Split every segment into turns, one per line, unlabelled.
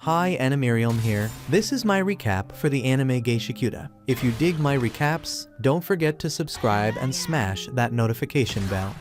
Hi, Animirium here. This is my recap for the anime Geishikuta. If you dig my recaps, don't forget to subscribe and smash that notification bell.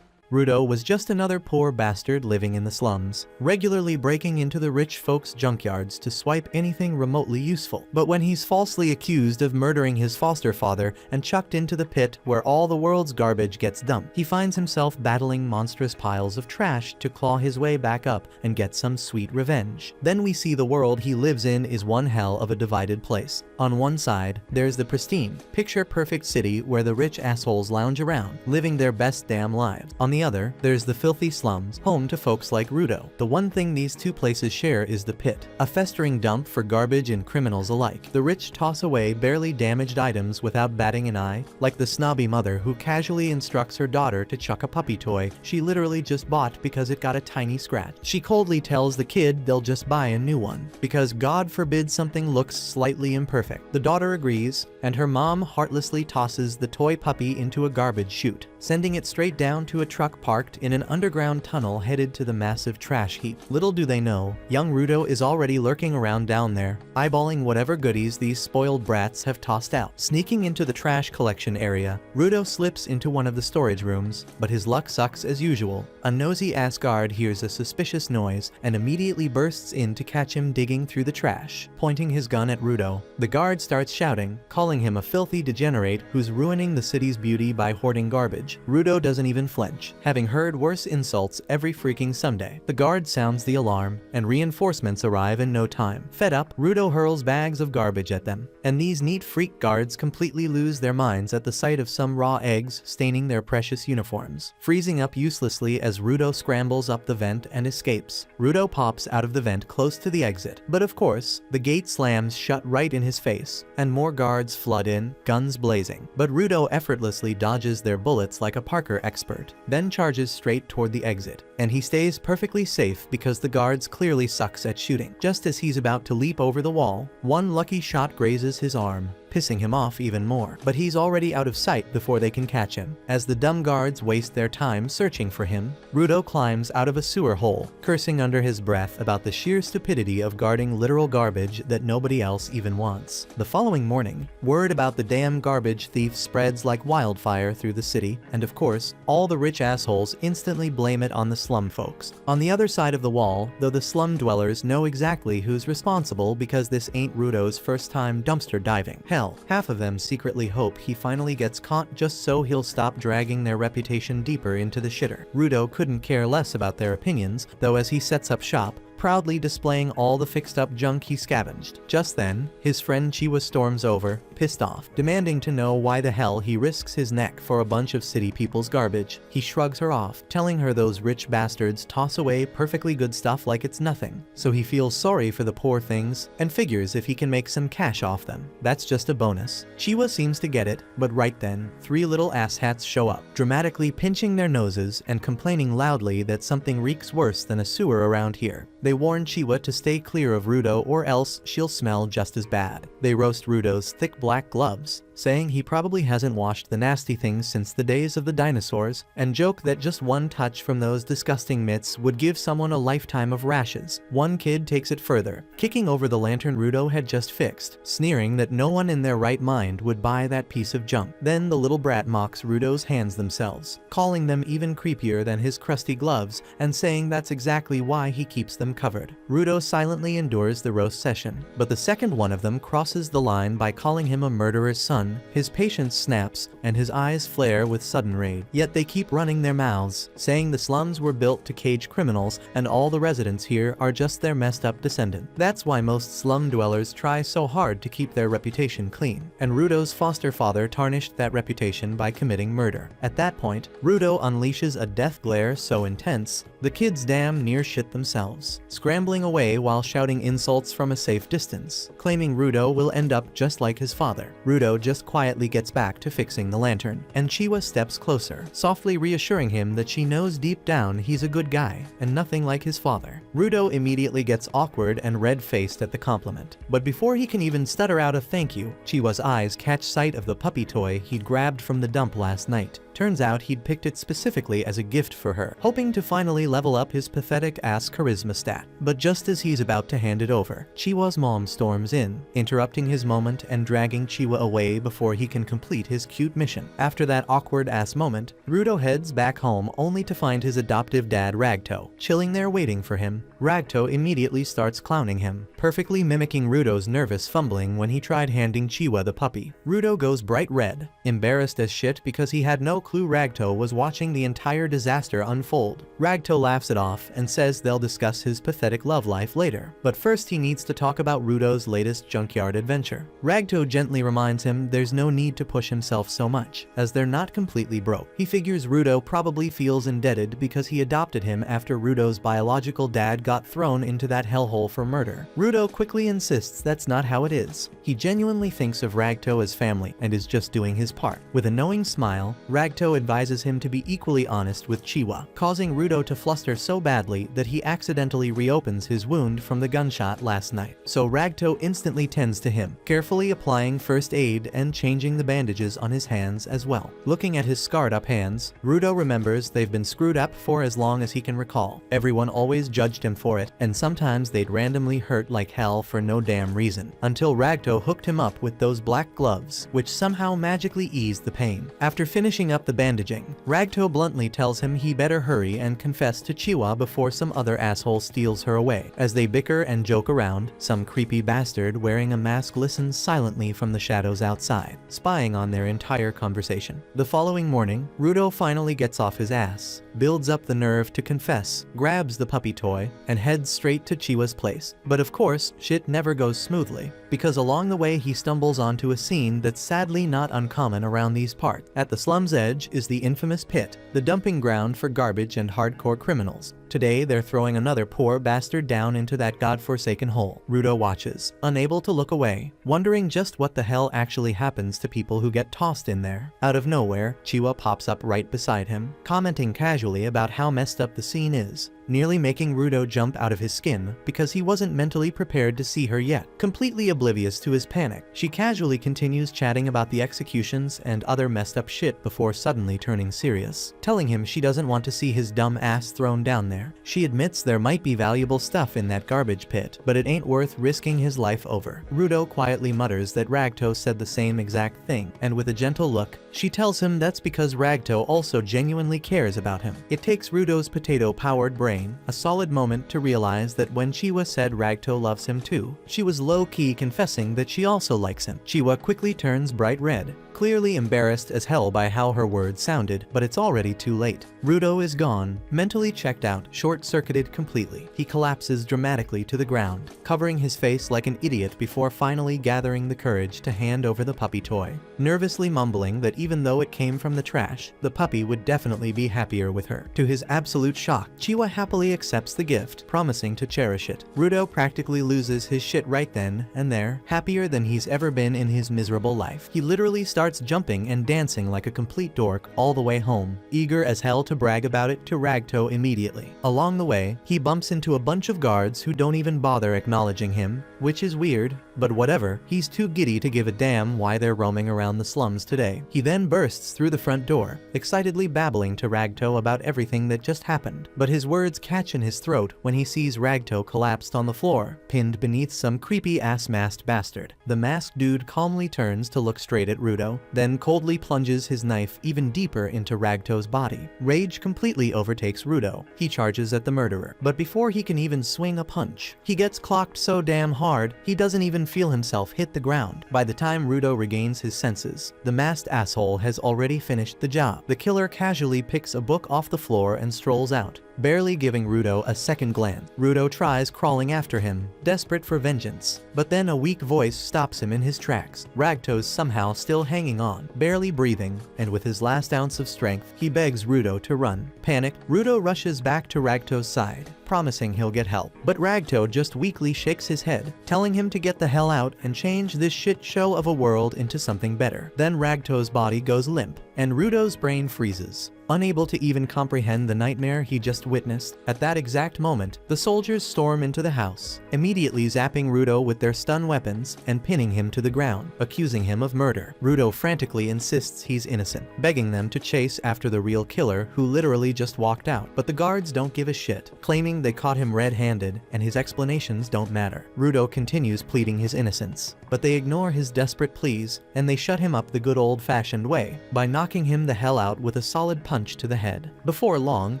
Rudo was just another poor bastard living in the slums, regularly breaking into the rich folks' junkyards to swipe anything remotely useful. But when he's falsely accused of murdering his foster father and chucked into the pit where all the world's garbage gets dumped, he finds himself battling monstrous piles of trash to claw his way back up and get some sweet revenge. Then we see the world he lives in is one hell of a divided place. On one side, there's the pristine, picture-perfect city where the rich assholes lounge around, living their best damn lives. On the other, there's the filthy slums, home to folks like Rudo. The one thing these two places share is the pit, a festering dump for garbage and criminals alike. The rich toss away barely damaged items without batting an eye, like the snobby mother who casually instructs her daughter to chuck a puppy toy she literally just bought because it got a tiny scratch. She coldly tells the kid they'll just buy a new one, because God forbid something looks slightly imperfect. The daughter agrees, and her mom heartlessly tosses the toy puppy into a garbage chute, sending it straight down to a truck parked in an underground tunnel headed to the massive trash heap. Little do they know, young Rudo is already lurking around down there, eyeballing whatever goodies these spoiled brats have tossed out. Sneaking into the trash collection area, Rudo slips into one of the storage rooms, but his luck sucks as usual. A nosy-ass guard hears a suspicious noise and immediately bursts in to catch him digging through the trash, pointing his gun at Rudo. The guard starts shouting, calling him a filthy degenerate who's ruining the city's beauty by hoarding garbage. Rudo doesn't even flinch, having heard worse insults every freaking Sunday. The guard sounds the alarm, and reinforcements arrive in no time. Fed up, Rudo hurls bags of garbage at them, and these neat freak guards completely lose their minds at the sight of some raw eggs staining their precious uniforms, freezing up uselessly as Rudo scrambles up the vent and escapes. Rudo pops out of the vent close to the exit, but of course, the gate slams shut right in his face, and more guards flood in, guns blazing. But Rudo effortlessly dodges their bullets like a Parker expert, then charges straight toward the exit, and he stays perfectly safe because the guards clearly sucks at shooting. Just as he's about to leap over the wall, one lucky shot grazes his arm, pissing him off even more. But he's already out of sight before they can catch him. As the dumb guards waste their time searching for him, Rudo climbs out of a sewer hole, cursing under his breath about the sheer stupidity of guarding literal garbage that nobody else even wants. The following morning, word about the damn garbage thief spreads like wildfire through the city, and of course, all the rich assholes instantly blame it on the slum folks. On the other side of the wall, though, the slum dwellers know exactly who's responsible because this ain't Rudo's first time dumpster diving. Hell, half of them secretly hope he finally gets caught just so he'll stop dragging their reputation deeper into the shitter. Rudo couldn't care less about their opinions, though, as he sets up shop, proudly displaying all the fixed-up junk he scavenged. Just then, his friend Chiwa storms over, pissed off, demanding to know why the hell he risks his neck for a bunch of city people's garbage. He shrugs her off, telling her those rich bastards toss away perfectly good stuff like it's nothing, so he feels sorry for the poor things and figures if he can make some cash off them, that's just a bonus. Chiwa seems to get it, but right then, three little asshats show up, dramatically pinching their noses and complaining loudly that something reeks worse than a sewer around here. They warn Chiwa to stay clear of Rudo or else she'll smell just as bad. They roast Rudo's thick black gloves, saying he probably hasn't washed the nasty things since the days of the dinosaurs, and joke that just one touch from those disgusting mitts would give someone a lifetime of rashes. One kid takes it further, kicking over the lantern Rudo had just fixed, sneering that no one in their right mind would buy that piece of junk. Then the little brat mocks Rudo's hands themselves, calling them even creepier than his crusty gloves, and saying that's exactly why he keeps them covered. Rudo silently endures the roast session, but the second one of them crosses the line by calling him a murderer's son. His patience snaps, and his eyes flare with sudden rage. Yet they keep running their mouths, saying the slums were built to cage criminals, and all the residents here are just their messed up descendant. That's why most slum dwellers try so hard to keep their reputation clean, and Rudo's foster father tarnished that reputation by committing murder. At that point, Rudo unleashes a death glare so intense, the kids damn near shit themselves, scrambling away while shouting insults from a safe distance, claiming Rudo will end up just like his father. Rudo just just quietly gets back to fixing the lantern, and Chiwa steps closer, softly reassuring him that she knows deep down he's a good guy and nothing like his father. Rudo immediately gets awkward and red-faced at the compliment, but before he can even stutter out a thank you, Chiwa's eyes catch sight of the puppy toy he'd grabbed from the dump last night. Turns out he'd picked it specifically as a gift for her, hoping to finally level up his pathetic-ass charisma stat. But just as he's about to hand it over, Chiwa's mom storms in, interrupting his moment and dragging Chiwa away before he can complete his cute mission. After that awkward-ass moment, Rudo heads back home only to find his adoptive dad Ragto chilling there waiting for him. Ragto immediately starts clowning him, perfectly mimicking Rudo's nervous fumbling when he tried handing Chiwa the puppy. Rudo goes bright red, embarrassed as shit because he had no clue Ragto was watching the entire disaster unfold. Ragto laughs it off and says they'll discuss his pathetic love life later, but first he needs to talk about Rudo's latest junkyard adventure. Ragto gently reminds him there's no need to push himself so much, as they're not completely broke. He figures Rudo probably feels indebted because he adopted him after Rudo's biological dad got thrown into that hellhole for murder. Rudo quickly insists that's not how it is. He genuinely thinks of Ragto as family and is just doing his part. With a knowing smile, Ragto advises him to be equally honest with Chiwa, causing Rudo to fluster so badly that he accidentally reopens his wound from the gunshot last night. So Ragto instantly tends to him, carefully applying first aid and changing the bandages on his hands as well. Looking at his scarred up hands, Rudo remembers they've been screwed up for as long as he can recall. Everyone always judged him for it, and sometimes they'd randomly hurt like hell for no damn reason, until Ragto hooked him up with those black gloves, which somehow magically eased the pain. After finishing up the bandaging, Ragto bluntly tells him he better hurry and confess to Chiwa before some other asshole steals her away. As they bicker and joke around, some creepy bastard wearing a mask listens silently from the shadows outside, spying on their entire conversation. The following morning, Rudo finally gets off his ass, builds up the nerve to confess, grabs the puppy toy, and heads straight to Chiwa's place. But of course, shit never goes smoothly, because along the way he stumbles onto a scene that's sadly not uncommon around these parts. At the slum's edge is the infamous pit, the dumping ground for garbage and hardcore criminals. Today they're throwing another poor bastard down into that godforsaken hole. Rudo watches, unable to look away, wondering just what the hell actually happens to people who get tossed in there. Out of nowhere, Chiwa pops up right beside him, commenting casually about how messed up the scene is, nearly making Rudo jump out of his skin because he wasn't mentally prepared to see her yet. Completely oblivious to his panic, she casually continues chatting about the executions and other messed up shit before suddenly turning serious, telling him she doesn't want to see his dumb ass thrown down there. She admits there might be valuable stuff in that garbage pit, but it ain't worth risking his life over. Rudo quietly mutters that Ragto said the same exact thing, and with a gentle look, she tells him that's because Ragto also genuinely cares about him. It takes Rudo's potato-powered brain a solid moment to realize that when Chiwa said Ragto loves him too, she was low-key confessing that she also likes him. Chiwa quickly turns bright red, clearly embarrassed as hell by how her words sounded, but it's already too late. Rudo is gone, mentally checked out, short-circuited completely. He collapses dramatically to the ground, covering his face like an idiot before finally gathering the courage to hand over the puppy toy, nervously mumbling that even though it came from the trash, the puppy would definitely be happier with her. To his absolute shock, Chiwa happily accepts the gift, promising to cherish it. Rudo practically loses his shit right then and there, happier than he's ever been in his miserable life. He literally starts jumping and dancing like a complete dork all the way home, eager as hell to brag about it to Ragto immediately. Along the way, he bumps into a bunch of guards who don't even bother acknowledging him, which is weird, but whatever. He's too giddy to give a damn why they're roaming around the slums today. He then bursts through the front door, excitedly babbling to Ragto about everything that just happened, but his words catch in his throat when he sees Ragto collapsed on the floor, pinned beneath some creepy-ass masked bastard. The masked dude calmly turns to look straight at Rudo, then coldly plunges his knife even deeper into Ragto's body. Rage completely overtakes Rudo. He charges at the murderer, but before he can even swing a punch, he gets clocked so damn hard, he doesn't even feel himself hit the ground. By the time Rudo regains his senses, the masked asshole has already finished the job. The killer casually picks a book off the floor and strolls out, barely giving Rudo a second glance. Rudo tries crawling after him, desperate for vengeance, but then a weak voice stops him in his tracks. Ragto's somehow still hanging on, barely breathing, and with his last ounce of strength, he begs Rudo to run. Panicked, Rudo rushes back to Ragto's side, promising he'll get help. But Ragto just weakly shakes his head, telling him to get the hell out and change this shit show of a world into something better. Then Ragto's body goes limp, and Rudo's brain freezes, unable to even comprehend the nightmare he just witnessed. At that exact moment, the soldiers storm into the house, immediately zapping Rudo with their stun weapons and pinning him to the ground, accusing him of murder. Rudo frantically insists he's innocent, begging them to chase after the real killer who literally just walked out. But the guards don't give a shit, claiming they caught him red-handed and his explanations don't matter. Rudo continues pleading his innocence, but they ignore his desperate pleas and they shut him up the good old-fashioned way by knocking him the hell out with a solid punch to the head. Before long,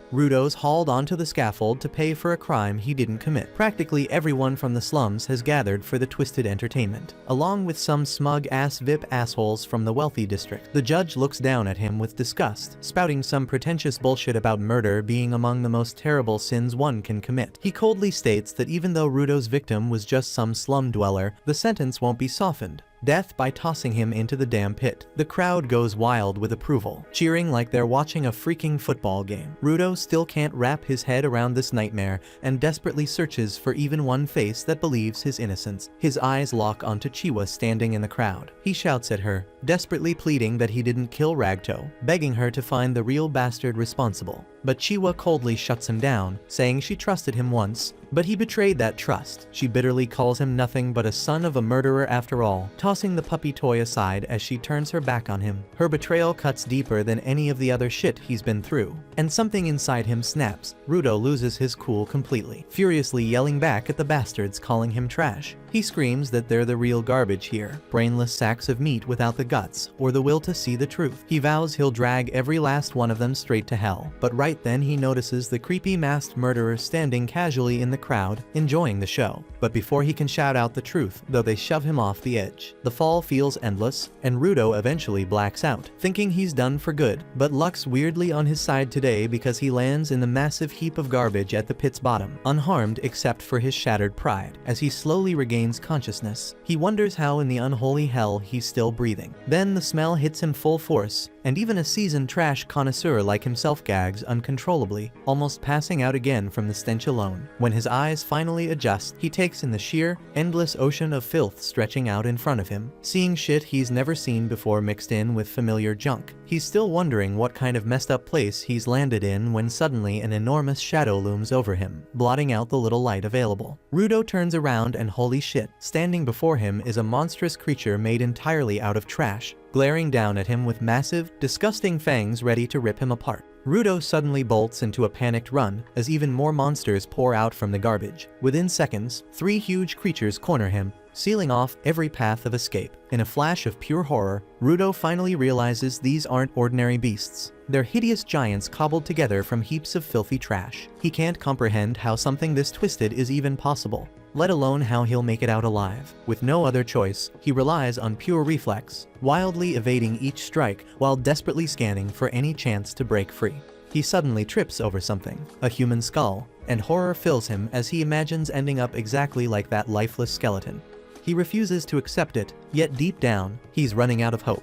Rudo's hauled onto the scaffold to pay for a crime he didn't commit. Practically everyone from the slums has gathered for the twisted entertainment, along with some smug-ass VIP assholes from the wealthy district. The judge looks down at him with disgust, spouting some pretentious bullshit about murder being among the most terrible sins one can commit. He coldly states that even though Rudo's victim was just some slum dweller, the sentence won't be softened. Death by tossing him into the damn pit. The crowd goes wild with approval, cheering like they're watching a freaking football game. Rudo still can't wrap his head around this nightmare and desperately searches for even one face that believes his innocence. His eyes lock onto Chiwa standing in the crowd. He shouts at her, desperately pleading that he didn't kill Ragto, begging her to find the real bastard responsible. But Chiwa coldly shuts him down, saying she trusted him once, but he betrayed that trust. She bitterly calls him nothing but a son of a murderer after all, tossing the puppy toy aside as she turns her back on him. Her betrayal cuts deeper than any of the other shit he's been through, and something inside him snaps. Rudo loses his cool completely, furiously yelling back at the bastards calling him trash. He screams that they're the real garbage here, brainless sacks of meat without the guts or the will to see the truth. He vows he'll drag every last one of them straight to hell, but right then he notices the creepy masked murderer standing casually in the crowd, enjoying the show. But before he can shout out the truth, though they shove him off the edge. The fall feels endless, and Rudo eventually blacks out, thinking he's done for good. But luck's weirdly on his side today because he lands in the massive heap of garbage at the pit's bottom, unharmed except for his shattered pride. As he slowly regains consciousness, he wonders how in the unholy hell he's still breathing. Then the smell hits him full force, and even a seasoned trash connoisseur like himself gags uncontrollably, almost passing out again from the stench alone. When his eyes finally adjust, he takes in the sheer, endless ocean of filth stretching out in front of him, seeing shit he's never seen before mixed in with familiar junk. He's still wondering what kind of messed up place he's landed in when suddenly an enormous shadow looms over him, blotting out the little light available. Rudo turns around and holy shit, standing before him is a monstrous creature made entirely out of trash, glaring down at him with massive, disgusting fangs ready to rip him apart. Rudo suddenly bolts into a panicked run as even more monsters pour out from the garbage. Within seconds, 3 huge creatures corner him, sealing off every path of escape. In a flash of pure horror, Rudo finally realizes these aren't ordinary beasts. They're hideous giants cobbled together from heaps of filthy trash. He can't comprehend how something this twisted is even possible, let alone how he'll make it out alive. With no other choice, he relies on pure reflex, wildly evading each strike while desperately scanning for any chance to break free. He suddenly trips over something, a human skull, and horror fills him as he imagines ending up exactly like that lifeless skeleton. He refuses to accept it, yet deep down, he's running out of hope.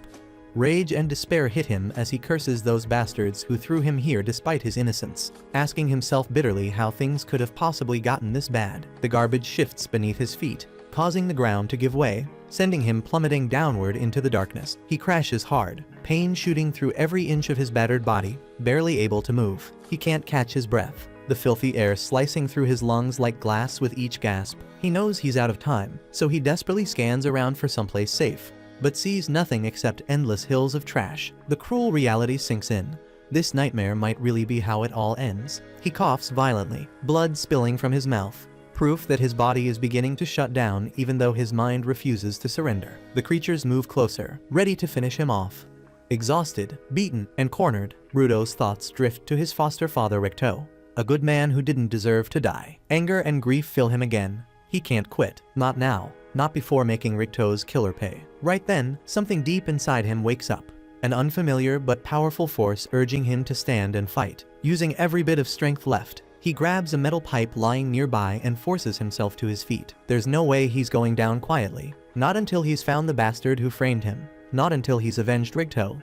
Rage and despair hit him as he curses those bastards who threw him here despite his innocence, asking himself bitterly how things could have possibly gotten this bad. The garbage shifts beneath his feet, causing the ground to give way, sending him plummeting downward into the darkness. He crashes hard, pain shooting through every inch of his battered body, barely able to move. He can't catch his breath, the filthy air slicing through his lungs like glass with each gasp. He knows he's out of time, so he desperately scans around for someplace safe, but sees nothing except endless hills of trash. The cruel reality sinks in. This nightmare might really be how it all ends. He coughs violently, blood spilling from his mouth, proof that his body is beginning to shut down even though his mind refuses to surrender. The creatures move closer, ready to finish him off. Exhausted, beaten, and cornered, Rudo's thoughts drift to his foster father Ricto, a good man who didn't deserve to die. Anger and grief fill him again. He can't quit. Not now. Not before making Ricto's killer pay. Right then, something deep inside him wakes up. An unfamiliar but powerful force urging him to stand and fight. Using every bit of strength left, he grabs a metal pipe lying nearby and forces himself to his feet. There's no way he's going down quietly. Not until he's found the bastard who framed him. Not until he's avenged Ricto.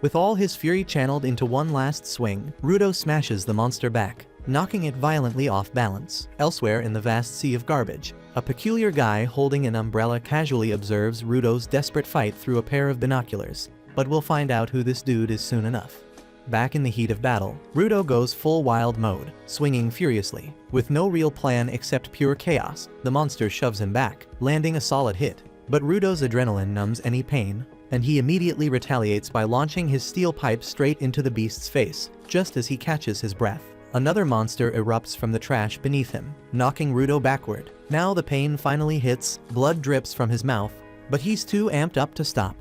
With all his fury channeled into one last swing, Rudo smashes the monster back, knocking it violently off balance. Elsewhere in the vast sea of garbage, a peculiar guy holding an umbrella casually observes Rudo's desperate fight through a pair of binoculars, but we'll find out who this dude is soon enough. Back in the heat of battle, Rudo goes full wild mode, swinging furiously. With no real plan except pure chaos, the monster shoves him back, landing a solid hit. But Rudo's adrenaline numbs any pain, and he immediately retaliates by launching his steel pipe straight into the beast's face, just as he catches his breath. Another monster erupts from the trash beneath him, knocking Rudo backward. Now the pain finally hits, blood drips from his mouth, but he's too amped up to stop.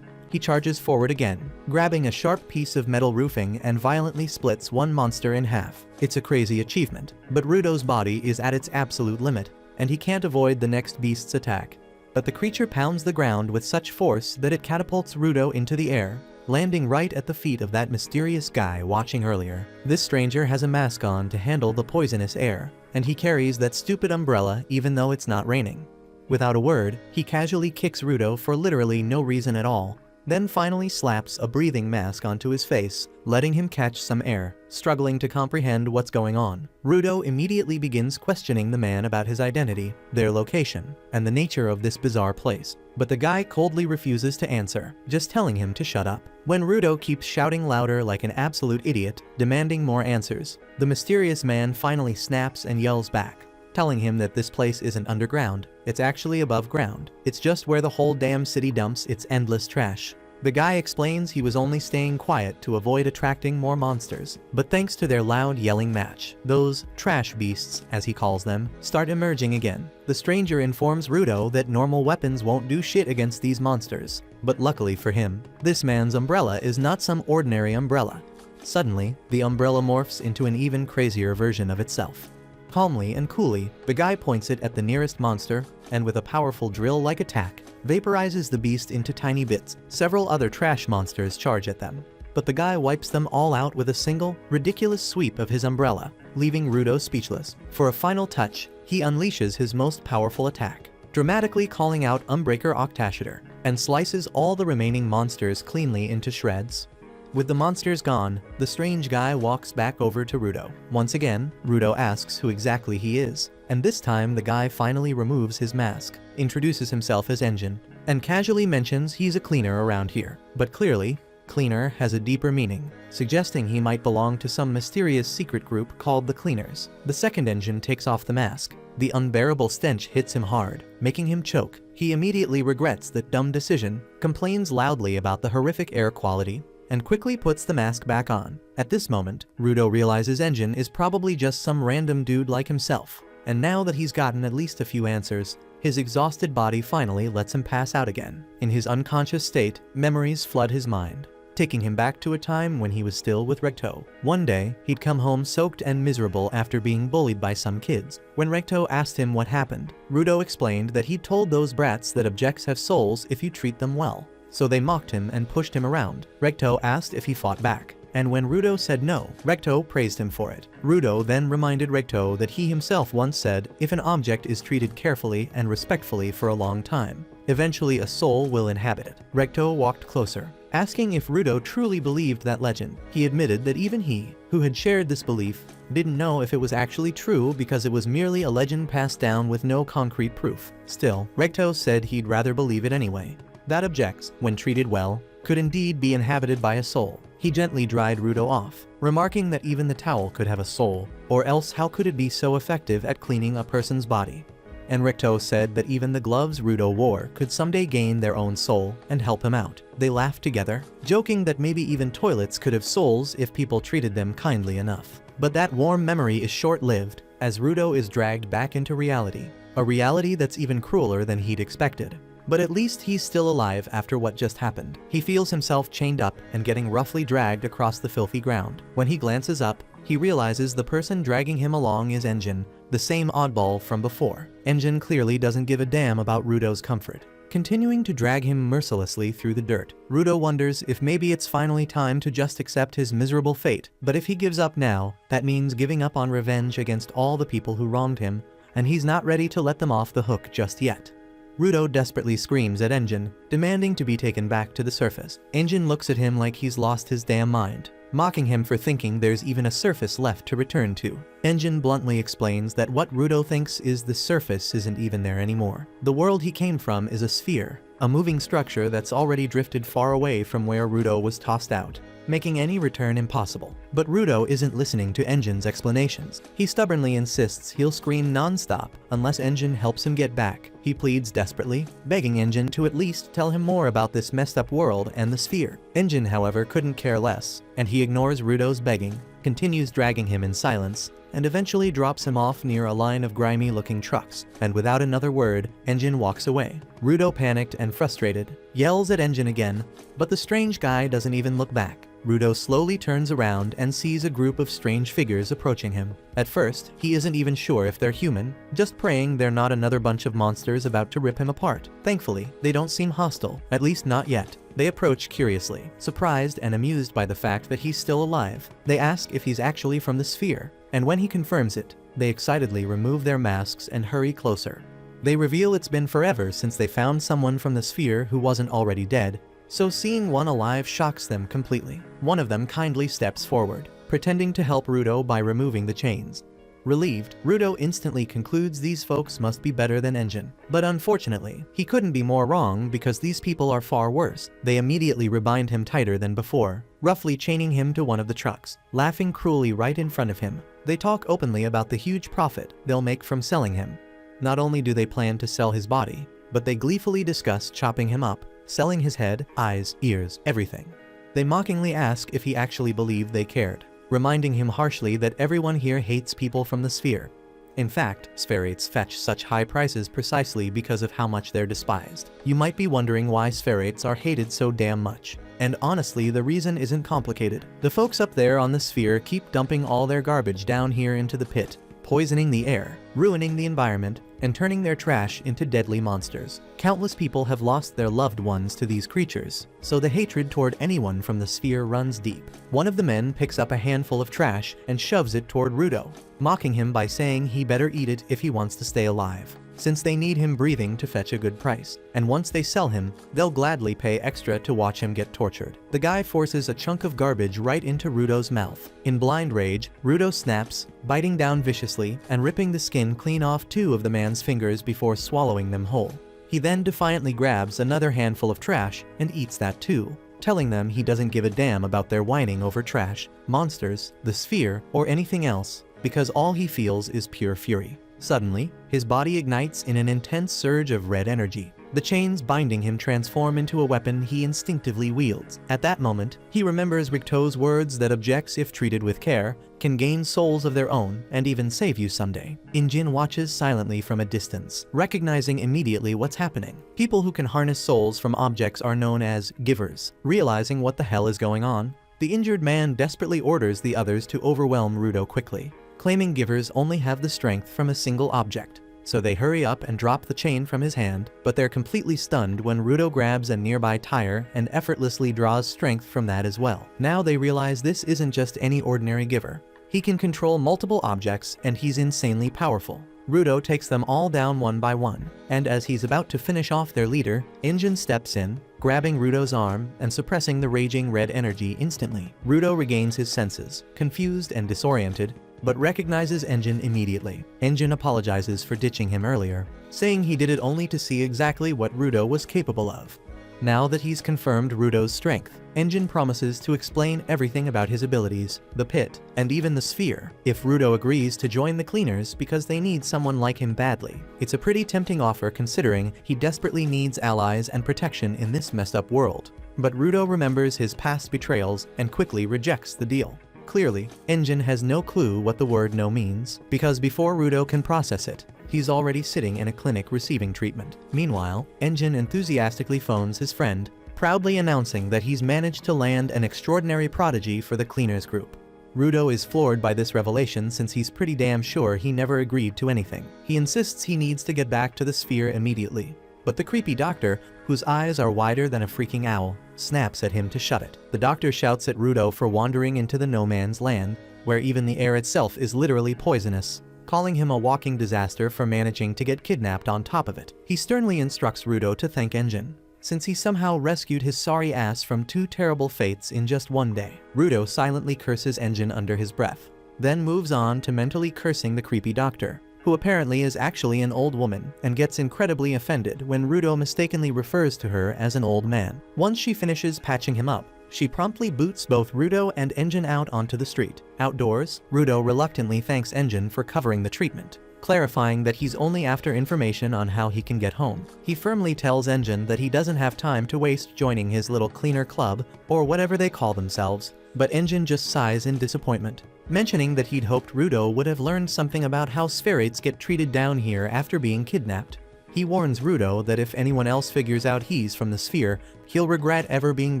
He charges forward again, grabbing a sharp piece of metal roofing and violently splits one monster in half. It's a crazy achievement, but Rudo's body is at its absolute limit, and he can't avoid the next beast's attack. But the creature pounds the ground with such force that it catapults Rudo into the air, landing right at the feet of that mysterious guy watching earlier. This stranger has a mask on to handle the poisonous air, and he carries that stupid umbrella even though it's not raining. Without a word, he casually kicks Rudo for literally no reason at all, then finally slaps a breathing mask onto his face, letting him catch some air. Struggling to comprehend what's going on, Rudo immediately begins questioning the man about his identity, their location, and the nature of this bizarre place. But the guy coldly refuses to answer, just telling him to shut up. When Rudo keeps shouting louder like an absolute idiot, demanding more answers, the mysterious man finally snaps and yells back, telling him that this place isn't underground, it's actually above ground. It's just where the whole damn city dumps its endless trash. The guy explains he was only staying quiet to avoid attracting more monsters, but thanks to their loud yelling match, those trash beasts, as he calls them, start emerging again. The stranger informs Rudo that normal weapons won't do shit against these monsters, but luckily for him, this man's umbrella is not some ordinary umbrella. Suddenly, the umbrella morphs into an even crazier version of itself. Calmly and coolly, the guy points it at the nearest monster, and with a powerful drill-like attack, vaporizes the beast into tiny bits. Several other trash monsters charge at them, but the guy wipes them all out with a single, ridiculous sweep of his umbrella, leaving Rudo speechless. For a final touch, he unleashes his most powerful attack, dramatically calling out Unbreaker Octashitter, and slices all the remaining monsters cleanly into shreds. With the monsters gone, the strange guy walks back over to Rudo. Once again, Rudo asks who exactly he is, and this time the guy finally removes his mask, introduces himself as Engine, and casually mentions he's a cleaner around here. But clearly, cleaner has a deeper meaning, suggesting he might belong to some mysterious secret group called the Cleaners. The second Engine takes off the mask. The unbearable stench hits him hard, making him choke. He immediately regrets that dumb decision, complains loudly about the horrific air quality, and quickly puts the mask back on. At this moment, Rudo realizes Engine is probably just some random dude like himself, and now that he's gotten at least a few answers, his exhausted body finally lets him pass out again. In his unconscious state, memories flood his mind, taking him back to a time when he was still with Recto. One day, he'd come home soaked and miserable after being bullied by some kids. When Recto asked him what happened, Rudo explained that he'd told those brats that objects have souls if you treat them well. So they mocked him and pushed him around. Recto asked if he fought back, and when Rudo said no, Recto praised him for it. Rudo then reminded Recto that he himself once said, if an object is treated carefully and respectfully for a long time, eventually a soul will inhabit it. Recto walked closer, asking if Rudo truly believed that legend. He admitted that even he, who had shared this belief, didn't know if it was actually true because it was merely a legend passed down with no concrete proof. Still, Recto said he'd rather believe it anyway. That objects, when treated well, could indeed be inhabited by a soul. He gently dried Rudo off, remarking that even the towel could have a soul, or else how could it be so effective at cleaning a person's body? And Recto said that even the gloves Rudo wore could someday gain their own soul and help him out. They laughed together, joking that maybe even toilets could have souls if people treated them kindly enough. But that warm memory is short-lived, as Rudo is dragged back into reality, a reality that's even crueler than he'd expected. But at least he's still alive after what just happened. He feels himself chained up and getting roughly dragged across the filthy ground. When he glances up, he realizes the person dragging him along is Engine, the same oddball from before. Engine clearly doesn't give a damn about Rudo's comfort, continuing to drag him mercilessly through the dirt. Rudo wonders if maybe it's finally time to just accept his miserable fate, but if he gives up now, that means giving up on revenge against all the people who wronged him, and he's not ready to let them off the hook just yet. Rudo desperately screams at Engine, demanding to be taken back to the surface. Engine looks at him like he's lost his damn mind, mocking him for thinking there's even a surface left to return to. Engine bluntly explains that what Rudo thinks is the surface isn't even there anymore. The world he came from is a sphere, a moving structure that's already drifted far away from where Rudo was tossed out, making any return impossible. But Rudo isn't listening to Engine's explanations. He stubbornly insists he'll scream non-stop unless Engine helps him get back. He pleads desperately, begging Engine to at least tell him more about this messed up world and the sphere. Engine, however, couldn't care less, and he ignores Rudo's begging, continues dragging him in silence, and eventually drops him off near a line of grimy-looking trucks. And without another word, Engine walks away. Rudo, panicked and frustrated, yells at Engine again, but the strange guy doesn't even look back. Rudo slowly turns around and sees a group of strange figures approaching him. At first, he isn't even sure if they're human, just praying they're not another bunch of monsters about to rip him apart. Thankfully, they don't seem hostile, at least not yet. They approach curiously, surprised and amused by the fact that he's still alive. They ask if he's actually from the sphere, and when he confirms it, they excitedly remove their masks and hurry closer. They reveal it's been forever since they found someone from the sphere who wasn't already dead, so seeing one alive shocks them completely. One of them kindly steps forward, pretending to help Rudo by removing the chains. Relieved, Rudo instantly concludes these folks must be better than Engine. But unfortunately, he couldn't be more wrong because these people are far worse. They immediately rebind him tighter than before, roughly chaining him to one of the trucks, laughing cruelly right in front of him. They talk openly about the huge profit they'll make from selling him. Not only do they plan to sell his body, but they gleefully discuss chopping him up, selling his head, eyes, ears, everything. They mockingly ask if he actually believed they cared, reminding him harshly that everyone here hates people from the sphere. In fact, spherates fetch such high prices precisely because of how much they're despised. You might be wondering why spherates are hated so damn much. And honestly, the reason isn't complicated. The folks up there on the sphere keep dumping all their garbage down here into the pit, poisoning the air, ruining the environment, and turning their trash into deadly monsters. Countless people have lost their loved ones to these creatures, so the hatred toward anyone from the sphere runs deep. One of the men picks up a handful of trash and shoves it toward Rudo, mocking him by saying he better eat it if he wants to stay alive, since they need him breathing to fetch a good price. And once they sell him, they'll gladly pay extra to watch him get tortured. The guy forces a chunk of garbage right into Rudo's mouth. In blind rage, Rudo snaps, biting down viciously and ripping the skin clean off 2 of the man's fingers before swallowing them whole. He then defiantly grabs another handful of trash and eats that too, telling them he doesn't give a damn about their whining over trash, monsters, the sphere, or anything else, because all he feels is pure fury. Suddenly, his body ignites in an intense surge of red energy. The chains binding him transform into a weapon he instinctively wields. At that moment, he remembers Ricto's words that objects, if treated with care, can gain souls of their own and even save you someday. Injin watches silently from a distance, recognizing immediately what's happening. People who can harness souls from objects are known as givers. Realizing what the hell is going on, the injured man desperately orders the others to overwhelm Rudo quickly, claiming givers only have the strength from a single object. So they hurry up and drop the chain from his hand, but they're completely stunned when Rudo grabs a nearby tire and effortlessly draws strength from that as well. Now they realize this isn't just any ordinary giver. He can control multiple objects and he's insanely powerful. Rudo takes them all down one by one, and as he's about to finish off their leader, Injin steps in, grabbing Rudo's arm and suppressing the raging red energy instantly. Rudo regains his senses, confused and disoriented, but recognizes Engine immediately. Engine apologizes for ditching him earlier, saying he did it only to see exactly what Rudo was capable of. Now that he's confirmed Rudo's strength, Engine promises to explain everything about his abilities, the pit, and even the sphere, if Rudo agrees to join the cleaners because they need someone like him badly. It's a pretty tempting offer considering he desperately needs allies and protection in this messed up world. But Rudo remembers his past betrayals and quickly rejects the deal. Clearly, Engine has no clue what the word no means, because before Rudo can process it, he's already sitting in a clinic receiving treatment. Meanwhile, Engine enthusiastically phones his friend, proudly announcing that he's managed to land an extraordinary prodigy for the cleaners group. Rudo is floored by this revelation since he's pretty damn sure he never agreed to anything. He insists he needs to get back to the sphere immediately, but the creepy doctor, whose eyes are wider than a freaking owl, snaps at him to shut it. The doctor shouts at Rudo for wandering into the no man's land, where even the air itself is literally poisonous, calling him a walking disaster for managing to get kidnapped on top of it. He sternly instructs Rudo to thank Engine, since he somehow rescued his sorry ass from 2 terrible fates in just one day. Rudo silently curses Engine under his breath, then moves on to mentally cursing the creepy doctor, who apparently is actually an old woman, and gets incredibly offended when Rudo mistakenly refers to her as an old man. Once she finishes patching him up, she promptly boots both Rudo and Engine out onto the street. Outdoors, Rudo reluctantly thanks Engine for covering the treatment, clarifying that he's only after information on how he can get home. He firmly tells Engine that he doesn't have time to waste joining his little cleaner club, or whatever they call themselves, but Engine just sighs in disappointment, mentioning that he'd hoped Rudo would have learned something about how spherites get treated down here after being kidnapped. He warns Rudo that if anyone else figures out he's from the sphere, he'll regret ever being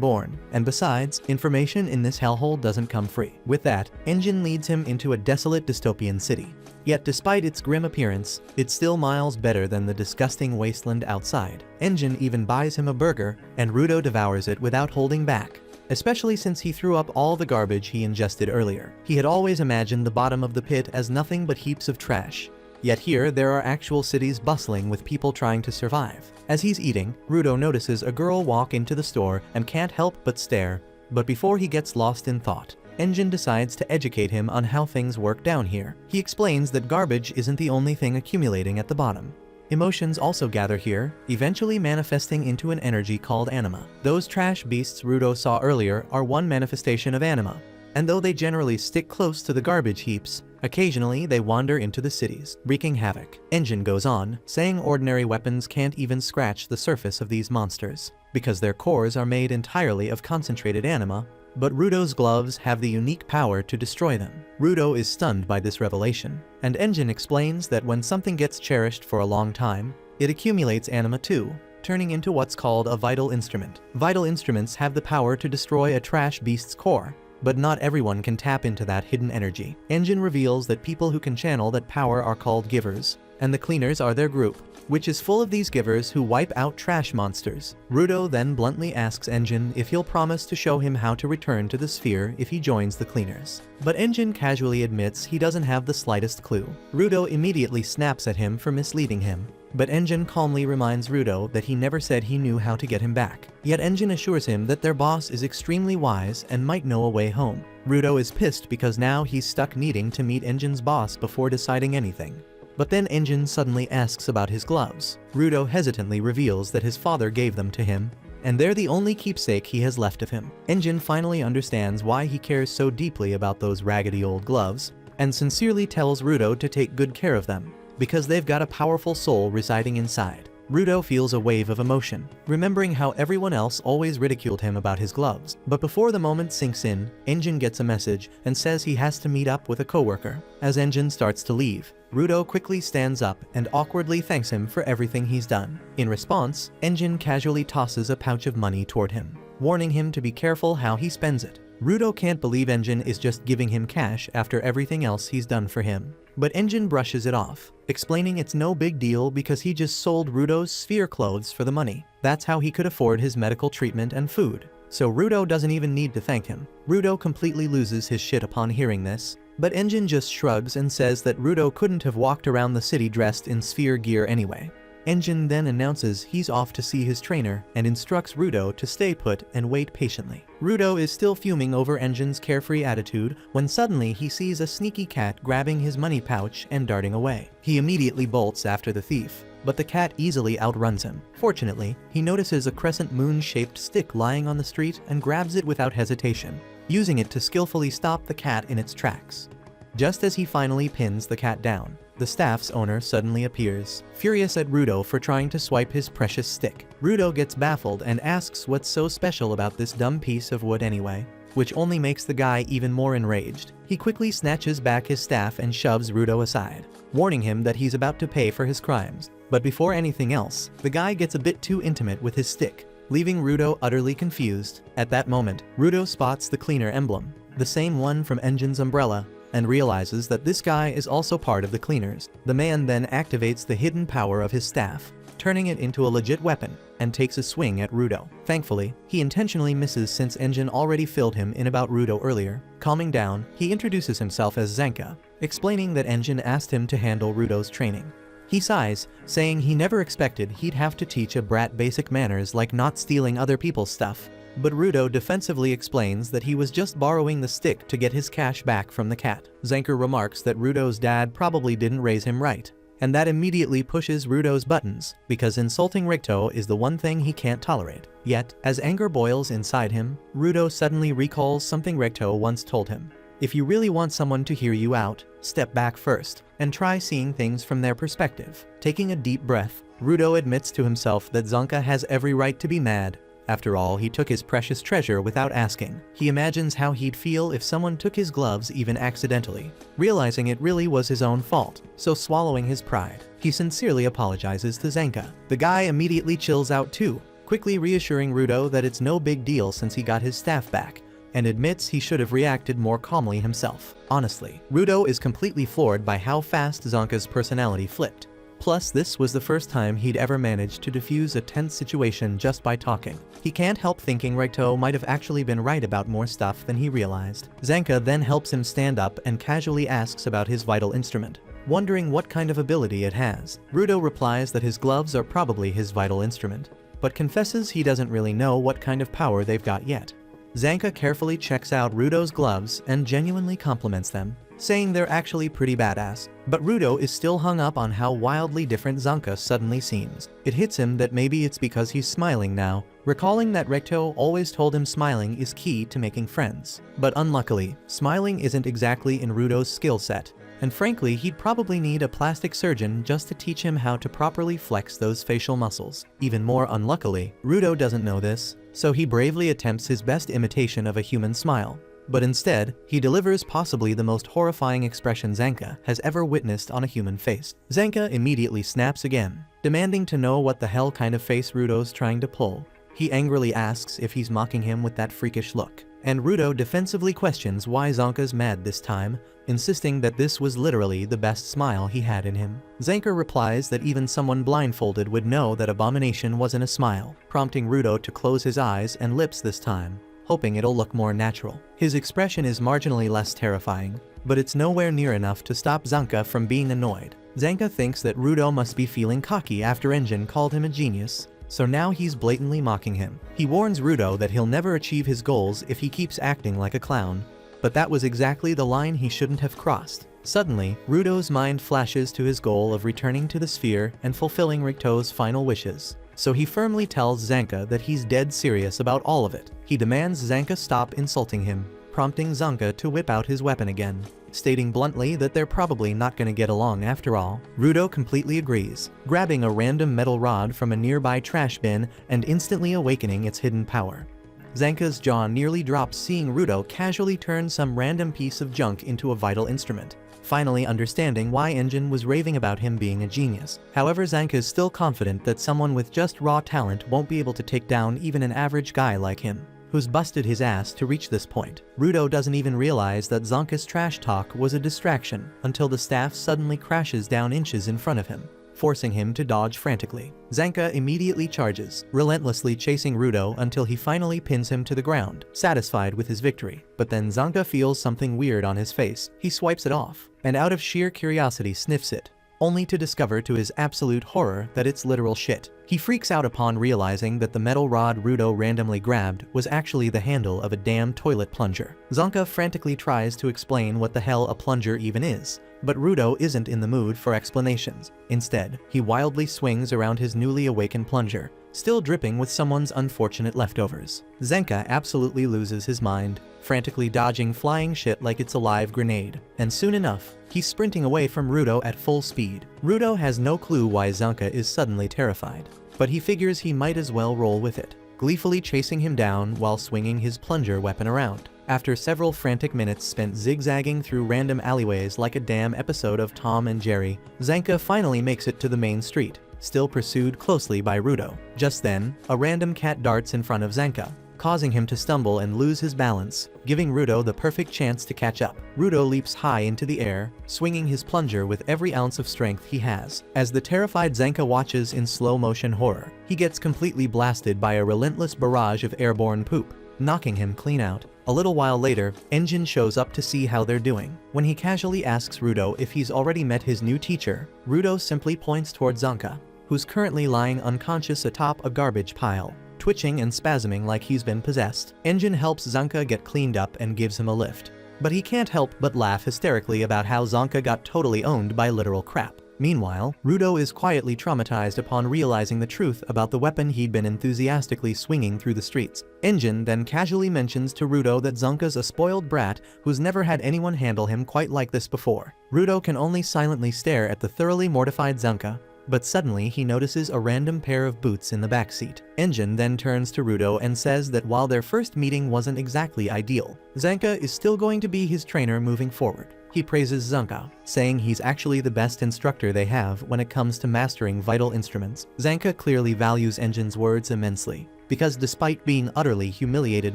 born, and besides, information in this hellhole doesn't come free. With that, Engine leads him into a desolate dystopian city. Yet despite its grim appearance, it's still miles better than the disgusting wasteland outside. Engine even buys him a burger, and Rudo devours it without holding back, especially since he threw up all the garbage he ingested earlier. He had always imagined the bottom of the pit as nothing but heaps of trash. Yet here there are actual cities bustling with people trying to survive. As he's eating, Rudo notices a girl walk into the store and can't help but stare, but before he gets lost in thought, Engine decides to educate him on how things work down here. He explains that garbage isn't the only thing accumulating at the bottom. Emotions also gather here, eventually manifesting into an energy called anima. Those trash beasts Rudo saw earlier are one manifestation of anima, and though they generally stick close to the garbage heaps, occasionally they wander into the cities, wreaking havoc. Engine goes on, saying ordinary weapons can't even scratch the surface of these monsters, because their cores are made entirely of concentrated anima, but Rudo's gloves have the unique power to destroy them. Rudo is stunned by this revelation, and Engine explains that when something gets cherished for a long time, it accumulates anima too, turning into what's called a vital instrument. Vital instruments have the power to destroy a trash beast's core, but not everyone can tap into that hidden energy. Engine reveals that people who can channel that power are called givers, and the cleaners are their group, which is full of these givers who wipe out trash monsters. Rudo then bluntly asks Engine if he'll promise to show him how to return to the sphere if he joins the cleaners. But Engine casually admits he doesn't have the slightest clue. Rudo immediately snaps at him for misleading him, but Engine calmly reminds Rudo that he never said he knew how to get him back. Yet Engine assures him that their boss is extremely wise and might know a way home. Rudo is pissed because now he's stuck needing to meet Engine's boss before deciding anything. But then Engine suddenly asks about his gloves. Rudo hesitantly reveals that his father gave them to him, and they're the only keepsake he has left of him. Engine finally understands why he cares so deeply about those raggedy old gloves, and sincerely tells Rudo to take good care of them, because they've got a powerful soul residing inside. Rudo feels a wave of emotion, remembering how everyone else always ridiculed him about his gloves. But before the moment sinks in, Engine gets a message and says he has to meet up with a coworker. As Engine starts to leave, Rudo quickly stands up and awkwardly thanks him for everything he's done. In response, Engine casually tosses a pouch of money toward him, warning him to be careful how he spends it. Rudo can't believe Engine is just giving him cash after everything else he's done for him. But Engine brushes it off, explaining it's no big deal because he just sold Rudo's sphere clothes for the money. That's how he could afford his medical treatment and food. So Rudo doesn't even need to thank him. Rudo completely loses his shit upon hearing this, but Engine just shrugs and says that Rudo couldn't have walked around the city dressed in sphere gear anyway. Engine then announces he's off to see his trainer and instructs Rudo to stay put and wait patiently. Rudo is still fuming over Engine's carefree attitude when suddenly he sees a sneaky cat grabbing his money pouch and darting away. He immediately bolts after the thief, but the cat easily outruns him. Fortunately, he notices a crescent moon-shaped stick lying on the street and grabs it without hesitation, using it to skillfully stop the cat in its tracks. Just as he finally pins the cat down, the staff's owner suddenly appears, furious at Rudo for trying to swipe his precious stick. Rudo gets baffled and asks what's so special about this dumb piece of wood anyway, which only makes the guy even more enraged. He quickly snatches back his staff and shoves Rudo aside, warning him that he's about to pay for his crimes. But before anything else, the guy gets a bit too intimate with his stick, leaving Rudo utterly confused. At that moment, Rudo spots the cleaner emblem, the same one from Engine's umbrella, and realizes that this guy is also part of the cleaners. The man then activates the hidden power of his staff, turning it into a legit weapon, and takes a swing at Rudo. Thankfully, he intentionally misses since Engine already filled him in about Rudo earlier. Calming down, he introduces himself as Zanka, explaining that Engine asked him to handle Rudo's training. He sighs, saying he never expected he'd have to teach a brat basic manners like not stealing other people's stuff. But Rudo defensively explains that he was just borrowing the stick to get his cash back from the cat. Zanker remarks that Rudo's dad probably didn't raise him right, and that immediately pushes Rudo's buttons, because insulting Rikto is the one thing he can't tolerate. Yet, as anger boils inside him, Rudo suddenly recalls something Rikto once told him. If you really want someone to hear you out, step back first, and try seeing things from their perspective. Taking a deep breath, Rudo admits to himself that Zanka has every right to be mad. After all, he took his precious treasure without asking. He imagines how he'd feel if someone took his gloves even accidentally, realizing it really was his own fault. So swallowing his pride, he sincerely apologizes to Zanka. The guy immediately chills out too, quickly reassuring Rudo that it's no big deal since he got his staff back, and admits he should have reacted more calmly himself. Honestly, Rudo is completely floored by how fast Zanka's personality flipped. Plus, this was the first time he'd ever managed to defuse a tense situation just by talking. He can't help thinking Rikto might have actually been right about more stuff than he realized. Zanka then helps him stand up and casually asks about his vital instrument, wondering what kind of ability it has. Rudo replies that his gloves are probably his vital instrument, but confesses he doesn't really know what kind of power they've got yet. Zanka carefully checks out Rudo's gloves and genuinely compliments them, saying they're actually pretty badass. But Rudo is still hung up on how wildly different Zanka suddenly seems. It hits him that maybe it's because he's smiling now, recalling that Rikto always told him smiling is key to making friends. But unluckily, smiling isn't exactly in Rudo's skill set, and frankly he'd probably need a plastic surgeon just to teach him how to properly flex those facial muscles. Even more unluckily, Rudo doesn't know this, so he bravely attempts his best imitation of a human smile. But instead, he delivers possibly the most horrifying expression Zanka has ever witnessed on a human face. Zanka immediately snaps again, demanding to know what the hell kind of face Rudo's trying to pull. He angrily asks if he's mocking him with that freakish look, and Rudo defensively questions why Zanka's mad this time, insisting that this was literally the best smile he had in him. Zanka replies that even someone blindfolded would know that abomination wasn't a smile, prompting Rudo to close his eyes and lips this time, hoping it'll look more natural. His expression is marginally less terrifying, but it's nowhere near enough to stop Zanka from being annoyed. Zanka thinks that Rudo must be feeling cocky after Engine called him a genius, so now he's blatantly mocking him. He warns Rudo that he'll never achieve his goals if he keeps acting like a clown, but that was exactly the line he shouldn't have crossed. Suddenly, Rudo's mind flashes to his goal of returning to the sphere and fulfilling Rikto's final wishes. So he firmly tells Zanka that he's dead serious about all of it. He demands Zanka stop insulting him, prompting Zanka to whip out his weapon again, stating bluntly that they're probably not gonna get along after all. Rudo completely agrees, grabbing a random metal rod from a nearby trash bin and instantly awakening its hidden power. Zanka's jaw nearly drops seeing Rudo casually turn some random piece of junk into a vital instrument, finally understanding why Engine was raving about him being a genius. However, Zanka is still confident that someone with just raw talent won't be able to take down even an average guy like him, who's busted his ass to reach this point. Rudo doesn't even realize that Zanka's trash talk was a distraction until the staff suddenly crashes down inches in front of him, forcing him to dodge frantically. Zanka immediately charges, relentlessly chasing Rudo until he finally pins him to the ground, satisfied with his victory. But then Zanka feels something weird on his face. He swipes it off, and out of sheer curiosity sniffs it, only to discover to his absolute horror that it's literal shit. He freaks out upon realizing that the metal rod Rudo randomly grabbed was actually the handle of a damn toilet plunger. Zanka frantically tries to explain what the hell a plunger even is, but Rudo isn't in the mood for explanations. Instead, he wildly swings around his newly awakened plunger, still dripping with someone's unfortunate leftovers. Zanka absolutely loses his mind, frantically dodging flying shit like it's a live grenade. And soon enough, he's sprinting away from Rudo at full speed. Rudo has no clue why Zanka is suddenly terrified, but he figures he might as well roll with it, gleefully chasing him down while swinging his plunger weapon around. After several frantic minutes spent zigzagging through random alleyways like a damn episode of Tom and Jerry, Zanka finally makes it to the main street, still pursued closely by Rudo. Just then, a random cat darts in front of Zanka, causing him to stumble and lose his balance, giving Rudo the perfect chance to catch up. Rudo leaps high into the air, swinging his plunger with every ounce of strength he has. As the terrified Zanka watches in slow motion horror, he gets completely blasted by a relentless barrage of airborne poop, knocking him clean out. A little while later, Engine shows up to see how they're doing. When he casually asks Rudo if he's already met his new teacher, Rudo simply points toward Zanka, who's currently lying unconscious atop a garbage pile, twitching and spasming like he's been possessed. Engine helps Zanka get cleaned up and gives him a lift. But he can't help but laugh hysterically about how Zanka got totally owned by literal crap. Meanwhile, Rudo is quietly traumatized upon realizing the truth about the weapon he'd been enthusiastically swinging through the streets. Engine then casually mentions to Rudo that Zanka's a spoiled brat who's never had anyone handle him quite like this before. Rudo can only silently stare at the thoroughly mortified Zanka, but suddenly he notices a random pair of boots in the backseat. Engine then turns to Rudo and says that while their first meeting wasn't exactly ideal, Zanka is still going to be his trainer moving forward. He praises Zanka, saying he's actually the best instructor they have when it comes to mastering vital instruments. Zanka clearly values Engine's words immensely, because despite being utterly humiliated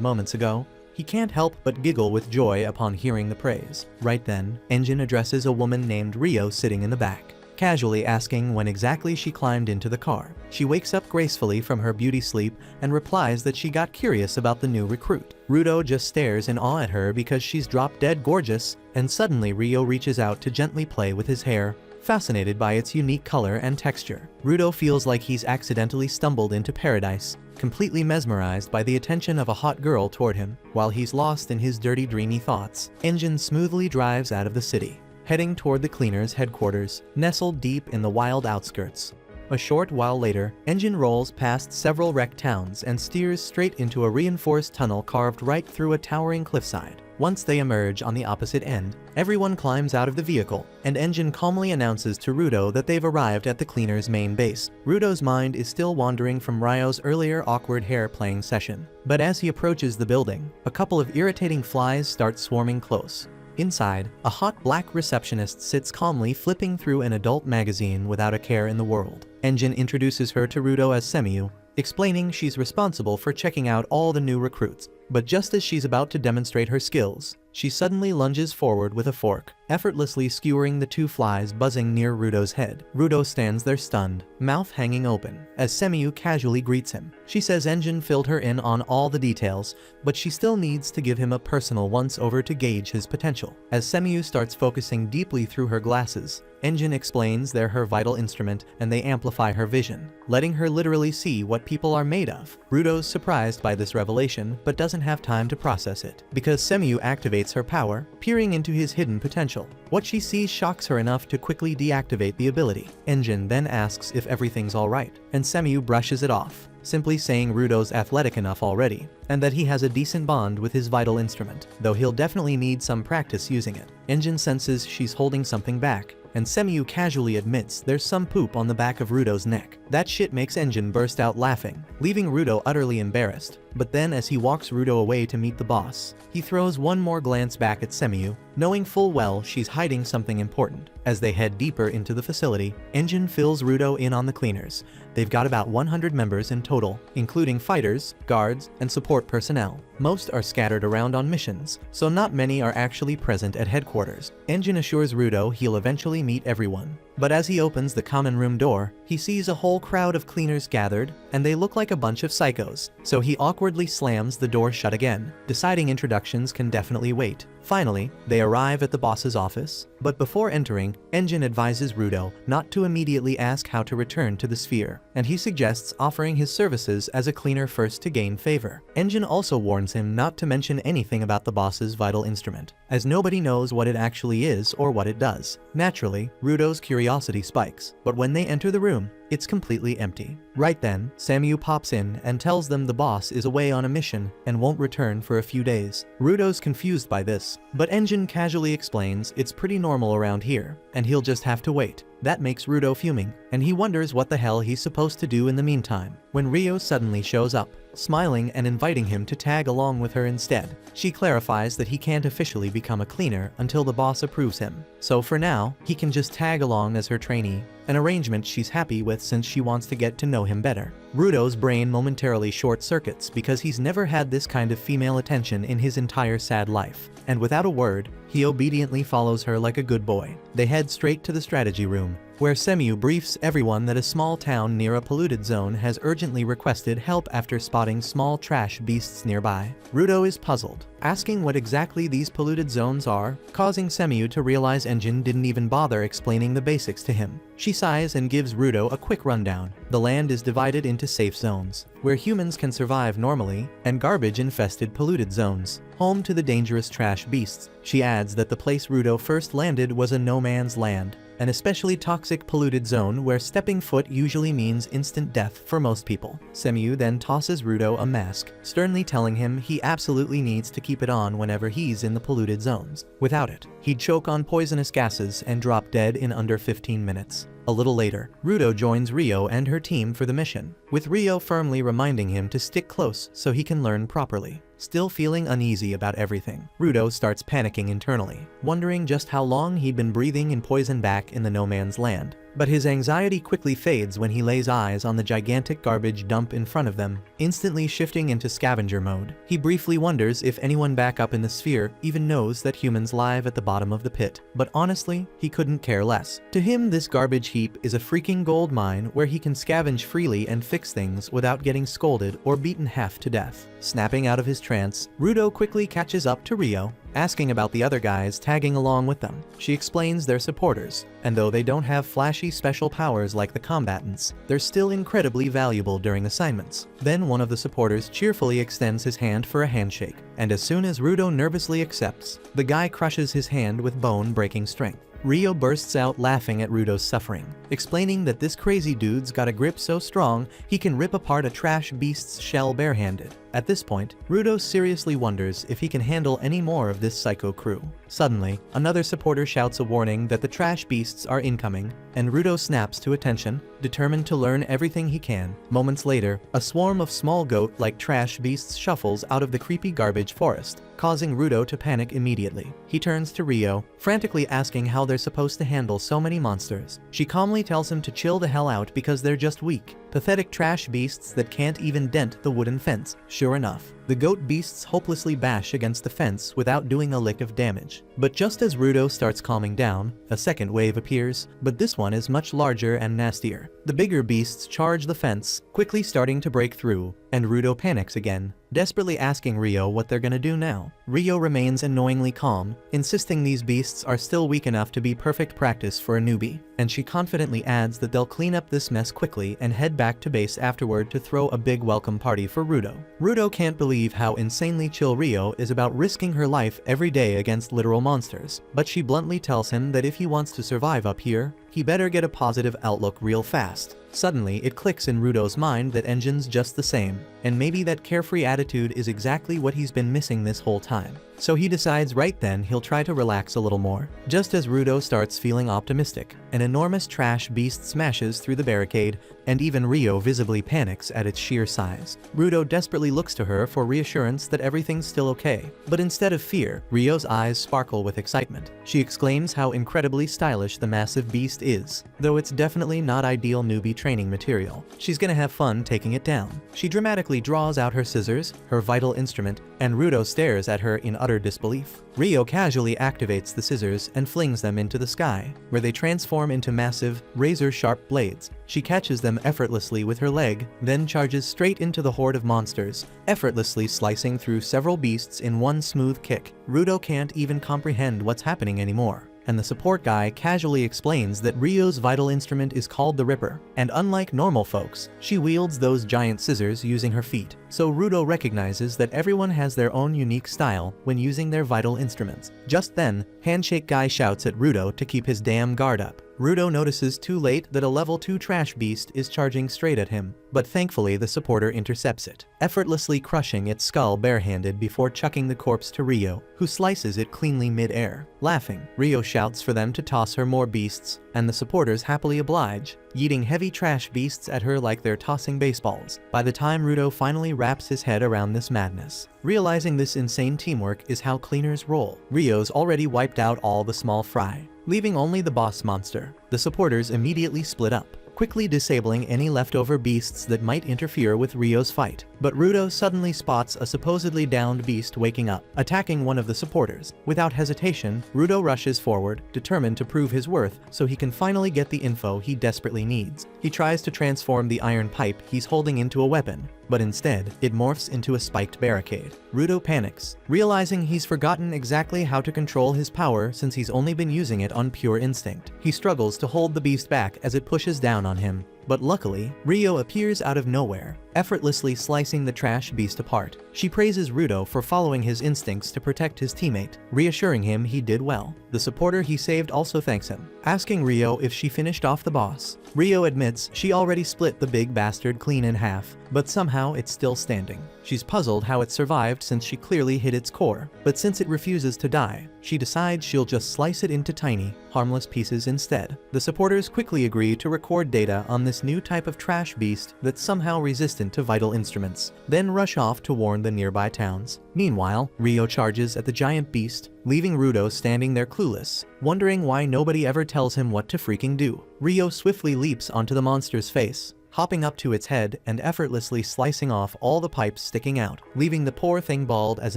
moments ago, he can't help but giggle with joy upon hearing the praise. Right then, Engine addresses a woman named Rio sitting in the back, casually asking when exactly she climbed into the car. She wakes up gracefully from her beauty sleep and replies that she got curious about the new recruit. Rudo just stares in awe at her because she's drop dead gorgeous, and suddenly Rio reaches out to gently play with his hair, fascinated by its unique color and texture. Rudo feels like he's accidentally stumbled into paradise, completely mesmerized by the attention of a hot girl toward him. While he's lost in his dirty, dreamy thoughts, Engine smoothly drives out of the city, heading toward the cleaners' headquarters, nestled deep in the wild outskirts. A short while later, Engine rolls past several wrecked towns and steers straight into a reinforced tunnel carved right through a towering cliffside. Once they emerge on the opposite end, everyone climbs out of the vehicle, and Engine calmly announces to Rudo that they've arrived at the cleaners' main base. Rudo's mind is still wandering from Ryo's earlier awkward hair-playing session, but as he approaches the building, a couple of irritating flies start swarming close. Inside, a hot black receptionist sits calmly flipping through an adult magazine without a care in the world. Engine introduces her to Rudo as Semiyu, explaining she's responsible for checking out all the new recruits. But just as she's about to demonstrate her skills, she suddenly lunges forward with a fork, effortlessly skewering the two flies buzzing near Rudo's head. Rudo stands there stunned, mouth hanging open, as Semiyu casually greets him. She says Engine filled her in on all the details, but she still needs to give him a personal once-over to gauge his potential. As Semiyu starts focusing deeply through her glasses, Engine explains they're her vital instrument and they amplify her vision, letting her literally see what people are made of. Rudo's surprised by this revelation, but doesn't have time to process it, because Semiyu activates her power, peering into his hidden potential. What she sees shocks her enough to quickly deactivate the ability. Engine then asks if everything's alright, and Semiyu brushes it off, simply saying Rudo's athletic enough already, and that he has a decent bond with his vital instrument, though he'll definitely need some practice using it. Engine senses she's holding something back, and Semiyu casually admits there's some poop on the back of Rudo's neck. That shit makes Engine burst out laughing, leaving Rudo utterly embarrassed. But then as he walks Rudo away to meet the boss, he throws one more glance back at Semiyu, knowing full well she's hiding something important. As they head deeper into the facility, Engine fills Rudo in on the cleaners. They've got about 100 members in total, including fighters, guards, and support personnel. Most are scattered around on missions, so not many are actually present at headquarters. Engine assures Rudo he'll eventually meet everyone. But as he opens the common room door, he sees a whole crowd of cleaners gathered, and they look like a bunch of psychos. So he awkwardly slams the door shut again, deciding introductions can definitely wait. Finally, they arrive at the boss's office, but before entering, Engine advises Rudo not to immediately ask how to return to the sphere, and he suggests offering his services as a cleaner first to gain favor. Engine also warns him not to mention anything about the boss's vital instrument, as nobody knows what it actually is or what it does. Naturally, Rudo's curiosity spikes, but when they enter the room, it's completely empty. Right then, Semiyu pops in and tells them the boss is away on a mission and won't return for a few days. Rudo's confused by this, but Engine casually explains it's pretty normal around here, and he'll just have to wait. That makes Rudo fuming, and he wonders what the hell he's supposed to do in the meantime, when Rio suddenly shows up, smiling and inviting him to tag along with her instead. She clarifies that he can't officially become a cleaner until the boss approves him, so for now, he can just tag along as her trainee, an arrangement she's happy with since she wants to get to know him better. Rudo's brain momentarily short-circuits because he's never had this kind of female attention in his entire sad life, and without a word, he obediently follows her like a good boy. They head straight to the strategy room, where Semyu briefs everyone that a small town near a polluted zone has urgently requested help after spotting small trash beasts nearby. Rudo is puzzled, asking what exactly these polluted zones are, causing Semyu to realize Engine didn't even bother explaining the basics to him. She sighs and gives Rudo a quick rundown. The land is divided into safe zones, where humans can survive normally, and garbage-infested polluted zones, home to the dangerous trash beasts. She adds that the place Rudo first landed was a no-man's land, an especially toxic polluted zone where stepping foot usually means instant death for most people. Semyu then tosses Rudo a mask, sternly telling him he absolutely needs to keep it on whenever he's in the polluted zones. Without it, he'd choke on poisonous gases and drop dead in under 15 minutes. A little later, Rudo joins Rio and her team for the mission, with Rio firmly reminding him to stick close so he can learn properly. Still feeling uneasy about everything, Rudo starts panicking internally, wondering just how long he'd been breathing in poison back in the no-man's land. But his anxiety quickly fades when he lays eyes on the gigantic garbage dump in front of them, instantly shifting into scavenger mode. He briefly wonders if anyone back up in the sphere even knows that humans live at the bottom of the pit, but honestly, he couldn't care less. To him, this garbage heap is a freaking gold mine where he can scavenge freely and fix things without getting scolded or beaten half to death. Snapping out of his trance, Rudo quickly catches up to Rio, asking about the other guys tagging along with them. She explains they're supporters, and though they don't have flashy special powers like the combatants, they're still incredibly valuable during assignments. Then one of the supporters cheerfully extends his hand for a handshake, and as soon as Rudo nervously accepts, the guy crushes his hand with bone-breaking strength. Rio bursts out laughing at Rudo's suffering, explaining that this crazy dude's got a grip so strong he can rip apart a trash beast's shell barehanded. At this point, Rudo seriously wonders if he can handle any more of this psycho crew. Suddenly, another supporter shouts a warning that the trash beasts are incoming, and Rudo snaps to attention, determined to learn everything he can. Moments later, a swarm of small goat-like trash beasts shuffles out of the creepy garbage forest, causing Rudo to panic immediately. He turns to Rio, frantically asking how they're supposed to handle so many monsters. She calmly tells him to chill the hell out because they're just weak, pathetic trash beasts that can't even dent the wooden fence. Sure enough, the goat beasts hopelessly bash against the fence without doing a lick of damage. But just as Rudo starts calming down, a second wave appears, but this one is much larger and nastier. The bigger beasts charge the fence, quickly starting to break through, and Rudo panics again, desperately asking Rio what they're gonna do now. Rio remains annoyingly calm, insisting these beasts are still weak enough to be perfect practice for a newbie, and she confidently adds that they'll clean up this mess quickly and head back to base afterward to throw a big welcome party for Rudo. Rudo can't believe how insanely chill Rio is about risking her life every day against literal monsters, but she bluntly tells him that if he wants to survive up here, he better get a positive outlook real fast. Suddenly, it clicks in Rudo's mind that Engine's just the same, and maybe that carefree attitude is exactly what he's been missing this whole time. So he decides right then he'll try to relax a little more. Just as Rudo starts feeling optimistic, an enormous trash beast smashes through the barricade, and even Rio visibly panics at its sheer size. Rudo desperately looks to her for reassurance that everything's still okay. But instead of fear, Rio's eyes sparkle with excitement. She exclaims how incredibly stylish the massive beast is, though it's definitely not ideal newbie training material. She's gonna have fun taking it down. She dramatically draws out her scissors, her vital instrument, and Rudo stares at her in utter disbelief. Rio casually activates the scissors and flings them into the sky, where they transform into massive, razor-sharp blades. She catches them effortlessly with her leg, then charges straight into the horde of monsters, effortlessly slicing through several beasts in one smooth kick. Rudo can't even comprehend what's happening anymore, and the support guy casually explains that Rio's vital instrument is called the Ripper, and unlike normal folks, she wields those giant scissors using her feet. So Rudo recognizes that everyone has their own unique style when using their vital instruments. Just then, Handshake Guy shouts at Rudo to keep his damn guard up. Rudo notices too late that a level 2 trash beast is charging straight at him, but thankfully the supporter intercepts it, effortlessly crushing its skull barehanded before chucking the corpse to Rio, who slices it cleanly mid-air. Laughing, Rio shouts for them to toss her more beasts, and the supporters happily oblige, yeeting heavy trash beasts at her like they're tossing baseballs. By the time Rudo finally wraps his head around this madness, realizing this insane teamwork is how cleaners roll, Rio's already wiped out all the small fry, leaving only the boss monster. The supporters immediately split up, quickly disabling any leftover beasts that might interfere with Ryo's fight. But Rudo suddenly spots a supposedly downed beast waking up, attacking one of the supporters. Without hesitation, Rudo rushes forward, determined to prove his worth so he can finally get the info he desperately needs. He tries to transform the iron pipe he's holding into a weapon, but instead, it morphs into a spiked barricade. Rudo panics, realizing he's forgotten exactly how to control his power since he's only been using it on pure instinct. He struggles to hold the beast back as it pushes down on him, but luckily, Ryo appears out of nowhere, effortlessly slicing the trash beast apart. She praises Rudo for following his instincts to protect his teammate, reassuring him he did well. The supporter he saved also thanks him, asking Ryo if she finished off the boss. Ryo admits she already split the big bastard clean in half, but somehow it's still standing. She's puzzled how it survived since she clearly hit its core, but since it refuses to die, she decides she'll just slice it into tiny, harmless pieces instead. The supporters quickly agree to record data on this new type of trash beast that's somehow resistant to vital instruments, then rush off to warn the nearby towns. Meanwhile, Ryo charges at the giant beast, leaving Rudo standing there clueless, wondering why nobody ever tells him what to freaking do. Ryo swiftly leaps onto the monster's face, hopping up to its head and effortlessly slicing off all the pipes sticking out, leaving the poor thing bald as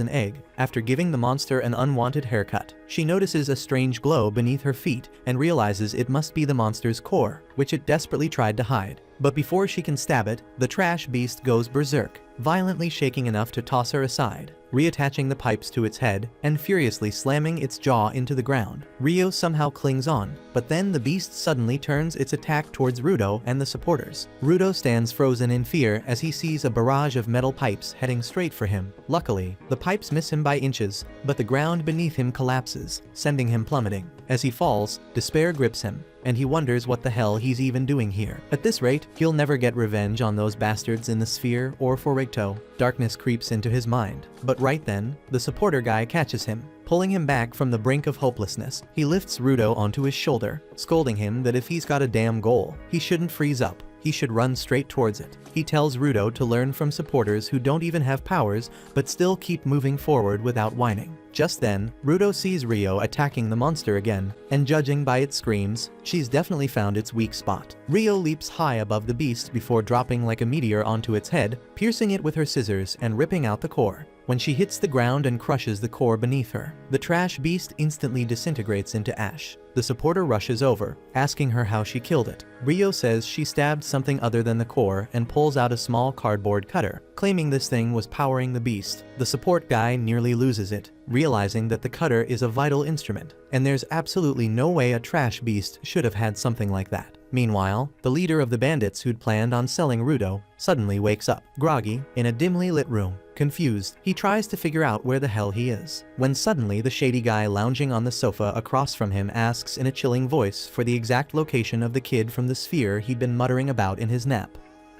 an egg. After giving the monster an unwanted haircut, she notices a strange glow beneath her feet and realizes it must be the monster's core, which it desperately tried to hide. But before she can stab it, the trash beast goes berserk, violently shaking enough to toss her aside, reattaching the pipes to its head and furiously slamming its jaw into the ground. Ryo somehow clings on, but then the beast suddenly turns its attack towards Rudo and the supporters. Rudo stands frozen in fear as he sees a barrage of metal pipes heading straight for him. Luckily, the pipes miss him by inches, but the ground beneath him collapses, sending him plummeting. As he falls, despair grips him, and he wonders what the hell he's even doing here. At this rate, he'll never get revenge on those bastards in the sphere or for Rigto. Darkness creeps into his mind, but right then, the supporter guy catches him, pulling him back from the brink of hopelessness. He lifts Rudo onto his shoulder, scolding him that if he's got a damn goal, he shouldn't freeze up. He should run straight towards it. He tells Rudo to learn from supporters who don't even have powers but still keep moving forward without whining. Just then, Rudo sees Ryo attacking the monster again, and judging by its screams, she's definitely found its weak spot. Ryo leaps high above the beast before dropping like a meteor onto its head, piercing it with her scissors and ripping out the core. When she hits the ground and crushes the core beneath her, the trash beast instantly disintegrates into ash. The supporter rushes over, asking her how she killed it. Ryo says she stabbed something other than the core and pulls out a small cardboard cutter, claiming this thing was powering the beast. The support guy nearly loses it, realizing that the cutter is a vital instrument, and there's absolutely no way a trash beast should have had something like that. Meanwhile, the leader of the bandits who'd planned on selling Rudo suddenly wakes up, groggy, in a dimly lit room. Confused, he tries to figure out where the hell he is, when suddenly the shady guy lounging on the sofa across from him asks in a chilling voice for the exact location of the kid from the sphere he'd been muttering about in his nap.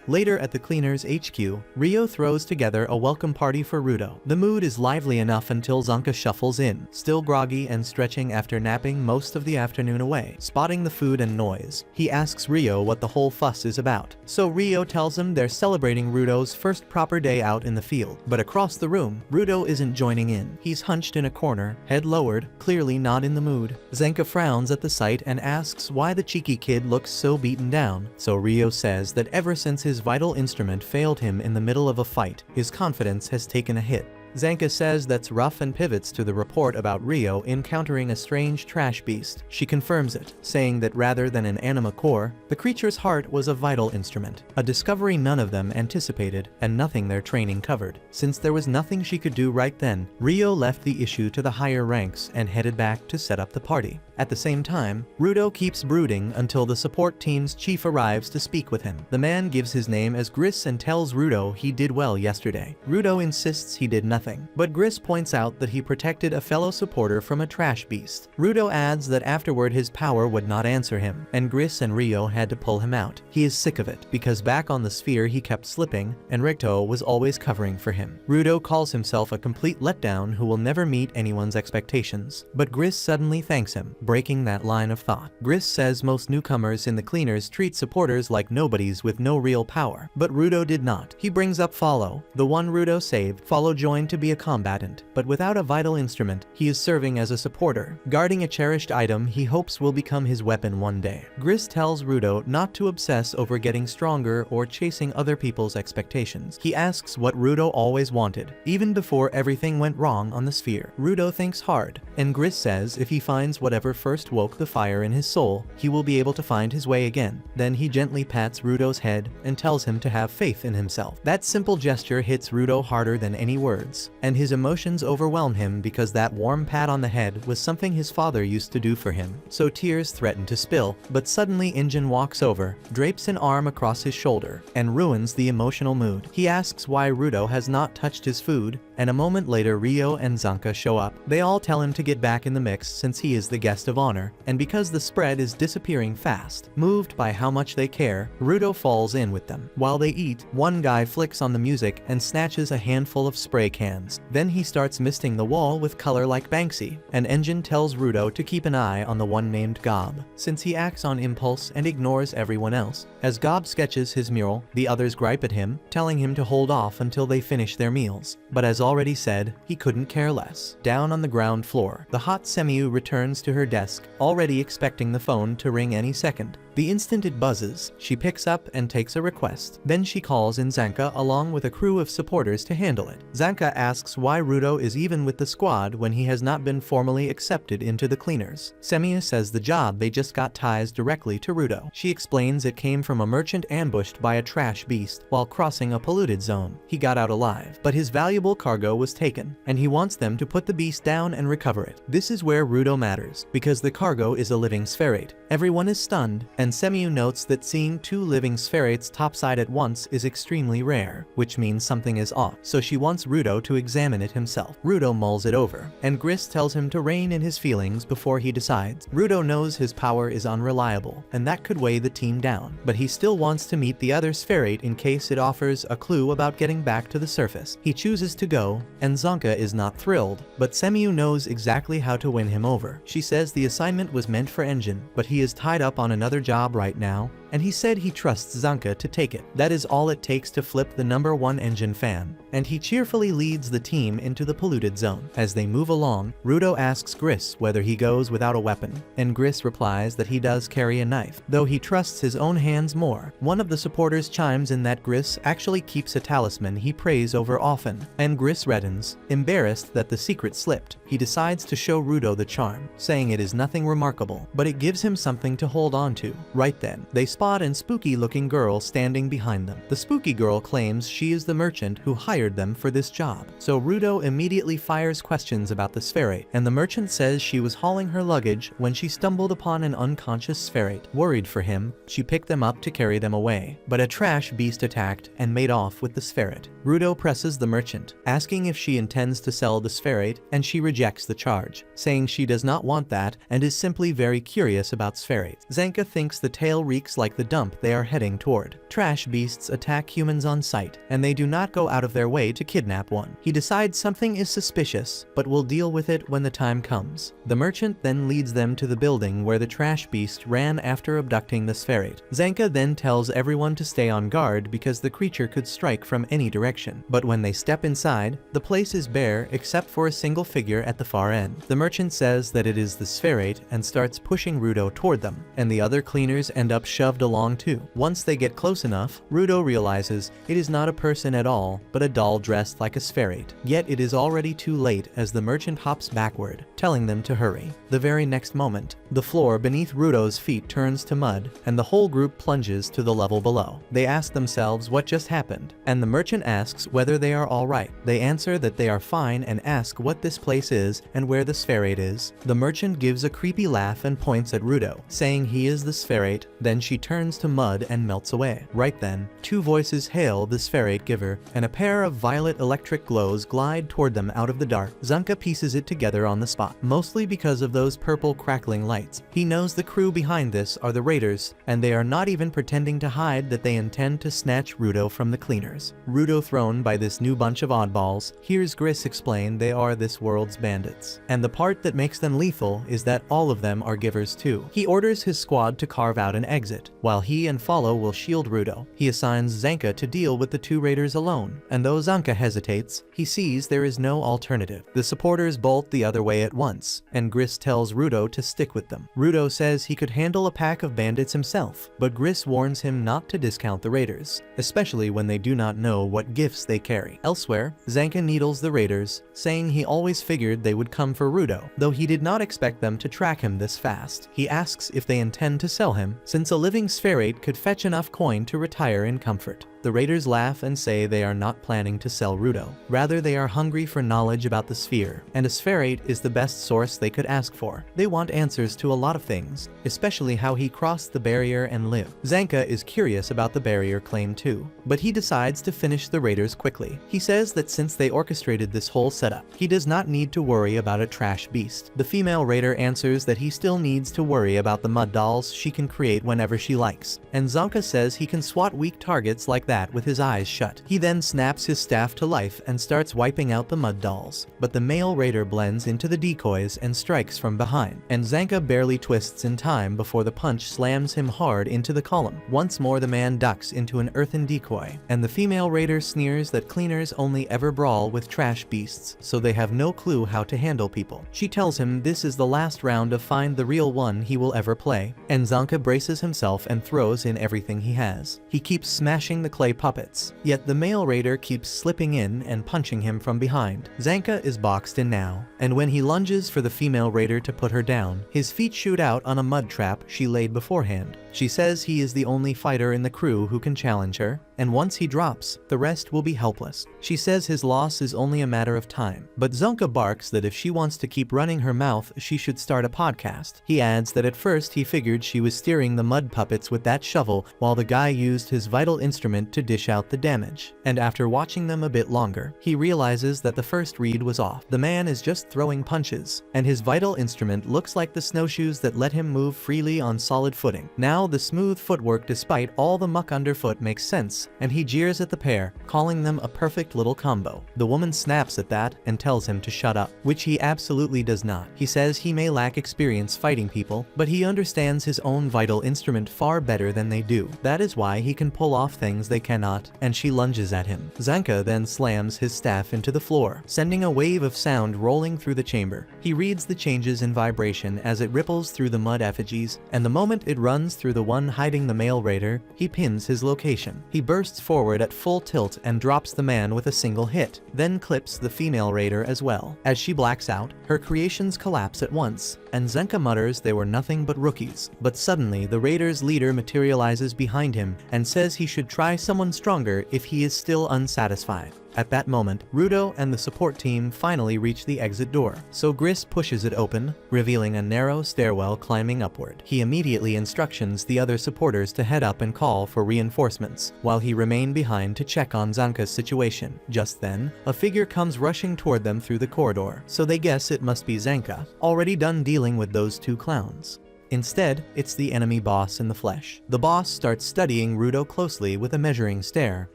Later at the Cleaners HQ, Ryo throws together a welcome party for Rudo. The mood is lively enough until Zanka shuffles in, still groggy and stretching after napping most of the afternoon away. Spotting the food and noise, he asks Ryo what the whole fuss is about. So Ryo tells him they're celebrating Rudo's first proper day out in the field. But across the room, Rudo isn't joining in. He's hunched in a corner, head lowered, clearly not in the mood. Zanka frowns at the sight and asks why the cheeky kid looks so beaten down. So Ryo says that ever since his vital instrument failed him in the middle of a fight, his confidence has taken a hit. Zanka says that's rough and pivots to the report about Ryo encountering a strange trash beast. She confirms it, saying that rather than an anima core, the creature's heart was a vital instrument, a discovery none of them anticipated and nothing their training covered. Since there was nothing she could do right then, Ryo left the issue to the higher ranks and headed back to set up the party. At the same time, Rudo keeps brooding until the support team's chief arrives to speak with him. The man gives his name as Gris and tells Rudo he did well yesterday. Rudo insists he did nothing, but Gris points out that he protected a fellow supporter from a trash beast. Rudo adds that afterward his power would not answer him, and Gris and Ryo had to pull him out. He is sick of it, because back on the sphere he kept slipping, and Rigto was always covering for him. Rudo calls himself a complete letdown who will never meet anyone's expectations, but Gris suddenly thanks him, breaking that line of thought. Gris says most newcomers in the Cleaners treat supporters like nobodies with no real power, but Rudo did not. He brings up Follow, the one Rudo saved. Follow joined trained to be a combatant, but without a vital instrument, he is serving as a supporter, guarding a cherished item he hopes will become his weapon one day. Gris tells Rudo not to obsess over getting stronger or chasing other people's expectations. He asks what Rudo always wanted, even before everything went wrong on the sphere. Rudo thinks hard, and Gris says if he finds whatever first woke the fire in his soul, he will be able to find his way again. Then he gently pats Rudo's head and tells him to have faith in himself. That simple gesture hits Rudo harder than any words, and his emotions overwhelm him because that warm pat on the head was something his father used to do for him. So tears threaten to spill, but suddenly Injin walks over, drapes an arm across his shoulder, and ruins the emotional mood. He asks why Rudo has not touched his food, and a moment later Rio and Zanka show up. They all tell him to get back in the mix since he is the guest of honor, and because the spread is disappearing fast. Moved by how much they care, Rudo falls in with them. While they eat, one guy flicks on the music and snatches a handful of spray cans. Then he starts misting the wall with color like Banksy, and Injin tells Rudo to keep an eye on the one named Gob, since he acts on impulse and ignores everyone else. As Gob sketches his mural, the others gripe at him, telling him to hold off until they finish their meals. But as already said, he couldn't care less. Down on the ground floor, the hot Semiu returns to her desk, already expecting the phone to ring any second. The instant it buzzes, she picks up and takes a request. Then she calls in Zanka along with a crew of supporters to handle it. Zanka asks why Rudo is even with the squad when he has not been formally accepted into the cleaners. Semiu says the job they just got ties directly to Rudo. She explains it came from a merchant ambushed by a trash beast while crossing a polluted zone. He got out alive, but his valuable cargo was taken, and he wants them to put the beast down and recover it. This is where Rudo matters, because the cargo is a living spherate. Everyone is stunned, and Semiu notes that seeing two living spherates topside at once is extremely rare, which means something is off, so she wants Rudo to examine it himself. Rudo mulls it over, and Gris tells him to rein in his feelings before he decides. Rudo knows his power is unreliable, and that could weigh the team down, but he still wants to meet the other spherate in case it offers a clue about getting back to the surface. He chooses to go, and Zanka is not thrilled, but Semiu knows exactly how to win him over. She says the assignment was meant for Injin, but he is tied up on another job right now, and he said he trusts Zanka to take it. That is all it takes to flip the #1 Injin fan, and he cheerfully leads the team into the polluted zone. As they move along, Rudo asks Gris whether he goes without a weapon, and Gris replies that he does carry a knife, though he trusts his own hands more. One of the supporters chimes in that Gris actually keeps a talisman he prays over often, and Gris reddens, embarrassed that the secret slipped. He decides to show Rudo the charm, saying it is nothing remarkable, but it gives him something to hold on to. Right then, they spot a spooky-looking girl standing behind them. The spooky girl claims she is the merchant who hired them for this job, so Rudo immediately fires questions about the spherate, and the merchant says she was hauling her luggage when she stumbled upon an unconscious spherate. Worried for him, she picked them up to carry them away, but a trash beast attacked and made off with the spherate. Rudo presses the merchant, asking if she intends to sell the spherate, and she rejects the charge, saying she does not want that and is simply very curious about spherates. Zanka thinks the tale reeks like the dump they are heading toward. Trash beasts attack humans on sight, and they do not go out of their way to kidnap one. He decides something is suspicious, but will deal with it when the time comes. The merchant then leads them to the building where the trash beast ran after abducting the spherate. Zanka then tells everyone to stay on guard because the creature could strike from any direction. But when they step inside, the place is bare except for a single figure at the far end. The merchant says that it is the spherate and starts pushing Rudo toward them, and the other cleaners end up shoved along too. Once they get close enough, Rudo realizes it is not a person at all, but a doll dressed like a spherate. Yet it is already too late as the merchant hops backward, telling them to hurry. The very next moment, the floor beneath Rudo's feet turns to mud, and the whole group plunges to the level below. They ask themselves what just happened, and the merchant asks whether they are alright. They answer that they are fine and ask what this place is and where the spherate is. The merchant gives a creepy laugh and points at Rudo, saying he is the spherate. Then she turns to mud and melts away. Right then, two voices hail the spherate giver, and a pair of violet electric glows glide toward them out of the dark. Zanka pieces it together on the spot, mostly because of those purple crackling lights. He knows the crew behind this are the raiders, and they are not even pretending to hide that they intend to snatch Rudo from the cleaners. Rudo, thrown by this new bunch of oddballs, hears Gris explain they are this world's bandits. And the part that makes them lethal is that all of them are givers too. He orders his squad to carve out an exit, while he and Follow will shield Rudo. He assigns Zanka to deal with the two raiders alone, and though Zanka hesitates, he sees there is no alternative. The supporters bolt the other way at once, and Gris tells Rudo to stick with them. Rudo says he could handle a pack of bandits himself, but Gris warns him not to discount the raiders, especially when they do not know what gifts they carry. Elsewhere, Zanka needles the raiders, saying he always figured they would come for Rudo, though he did not expect them to track him this fast. He asks if they intend to sell him, since a living spherate could fetch enough coin to retire in comfort. The raiders laugh and say they are not planning to sell Rudo. Rather, they are hungry for knowledge about the sphere, and a spherate is the best source they could ask for. They want answers to a lot of things, especially how he crossed the barrier and lived. Zanka is curious about the barrier claim too, but he decides to finish the raiders quickly. He says that since they orchestrated this whole setup, he does not need to worry about a trash beast. The female raider answers that he still needs to worry about the mud dolls she can create whenever she likes, and Zanka says he can swat weak targets like that with his eyes shut. He then snaps his staff to life and starts wiping out the mud dolls, but the male raider blends into the decoys and strikes from behind, and Zanka barely twists in time before the punch slams him hard into the column. Once more the man ducks into an earthen decoy, and the female raider sneers that cleaners only ever brawl with trash beasts, so they have no clue how to handle people. She tells him this is the last round of Find the Real One he will ever play, and Zanka braces himself and throws in everything he has. He keeps smashing the clay puppets, yet the male raider keeps slipping in and punching him from behind. Zanka is boxed in now, and when he lunges for the female raider to put her down, his feet shoot out on a mud trap she laid beforehand. She says he is the only fighter in the crew who can challenge her, and once he drops, the rest will be helpless. She says his loss is only a matter of time, but Zanka barks that if she wants to keep running her mouth, she should start a podcast. He adds that at first he figured she was steering the mud puppets with that shovel while the guy used his vital instrument to dish out the damage, and after watching them a bit longer, he realizes that the first read was off. The man is just throwing punches, and his vital instrument looks like the snowshoes that let him move freely on solid footing. Now the smooth footwork despite all the muck underfoot makes sense, and he jeers at the pair, calling them a perfect little combo. The woman snaps at that and tells him to shut up, which he absolutely does not. He says he may lack experience fighting people, but he understands his own vital instrument far better than they do. That is why he can pull off things they cannot, and she lunges at him. Zanka then slams his staff into the floor, sending a wave of sound rolling through the chamber. He reads the changes in vibration as it ripples through the mud effigies, and the moment it runs through the one hiding the male raider, he pins his location. He bursts forward at full tilt and drops the man with a single hit, then clips the female raider as well. As she blacks out, her creations collapse at once, and Zanka mutters they were nothing but rookies. But suddenly, the raider's leader materializes behind him and says he should try someone stronger if he is still unsatisfied. At that moment, Rudo and the support team finally reach the exit door, so Gris pushes it open, revealing a narrow stairwell climbing upward. He immediately instructions the other supporters to head up and call for reinforcements, while he remained behind to check on Zanka's situation. Just then, a figure comes rushing toward them through the corridor, so they guess it must be Zanka, already done dealing with those two clowns. Instead, it's the enemy boss in the flesh. The boss starts studying Rudo closely with a measuring stare,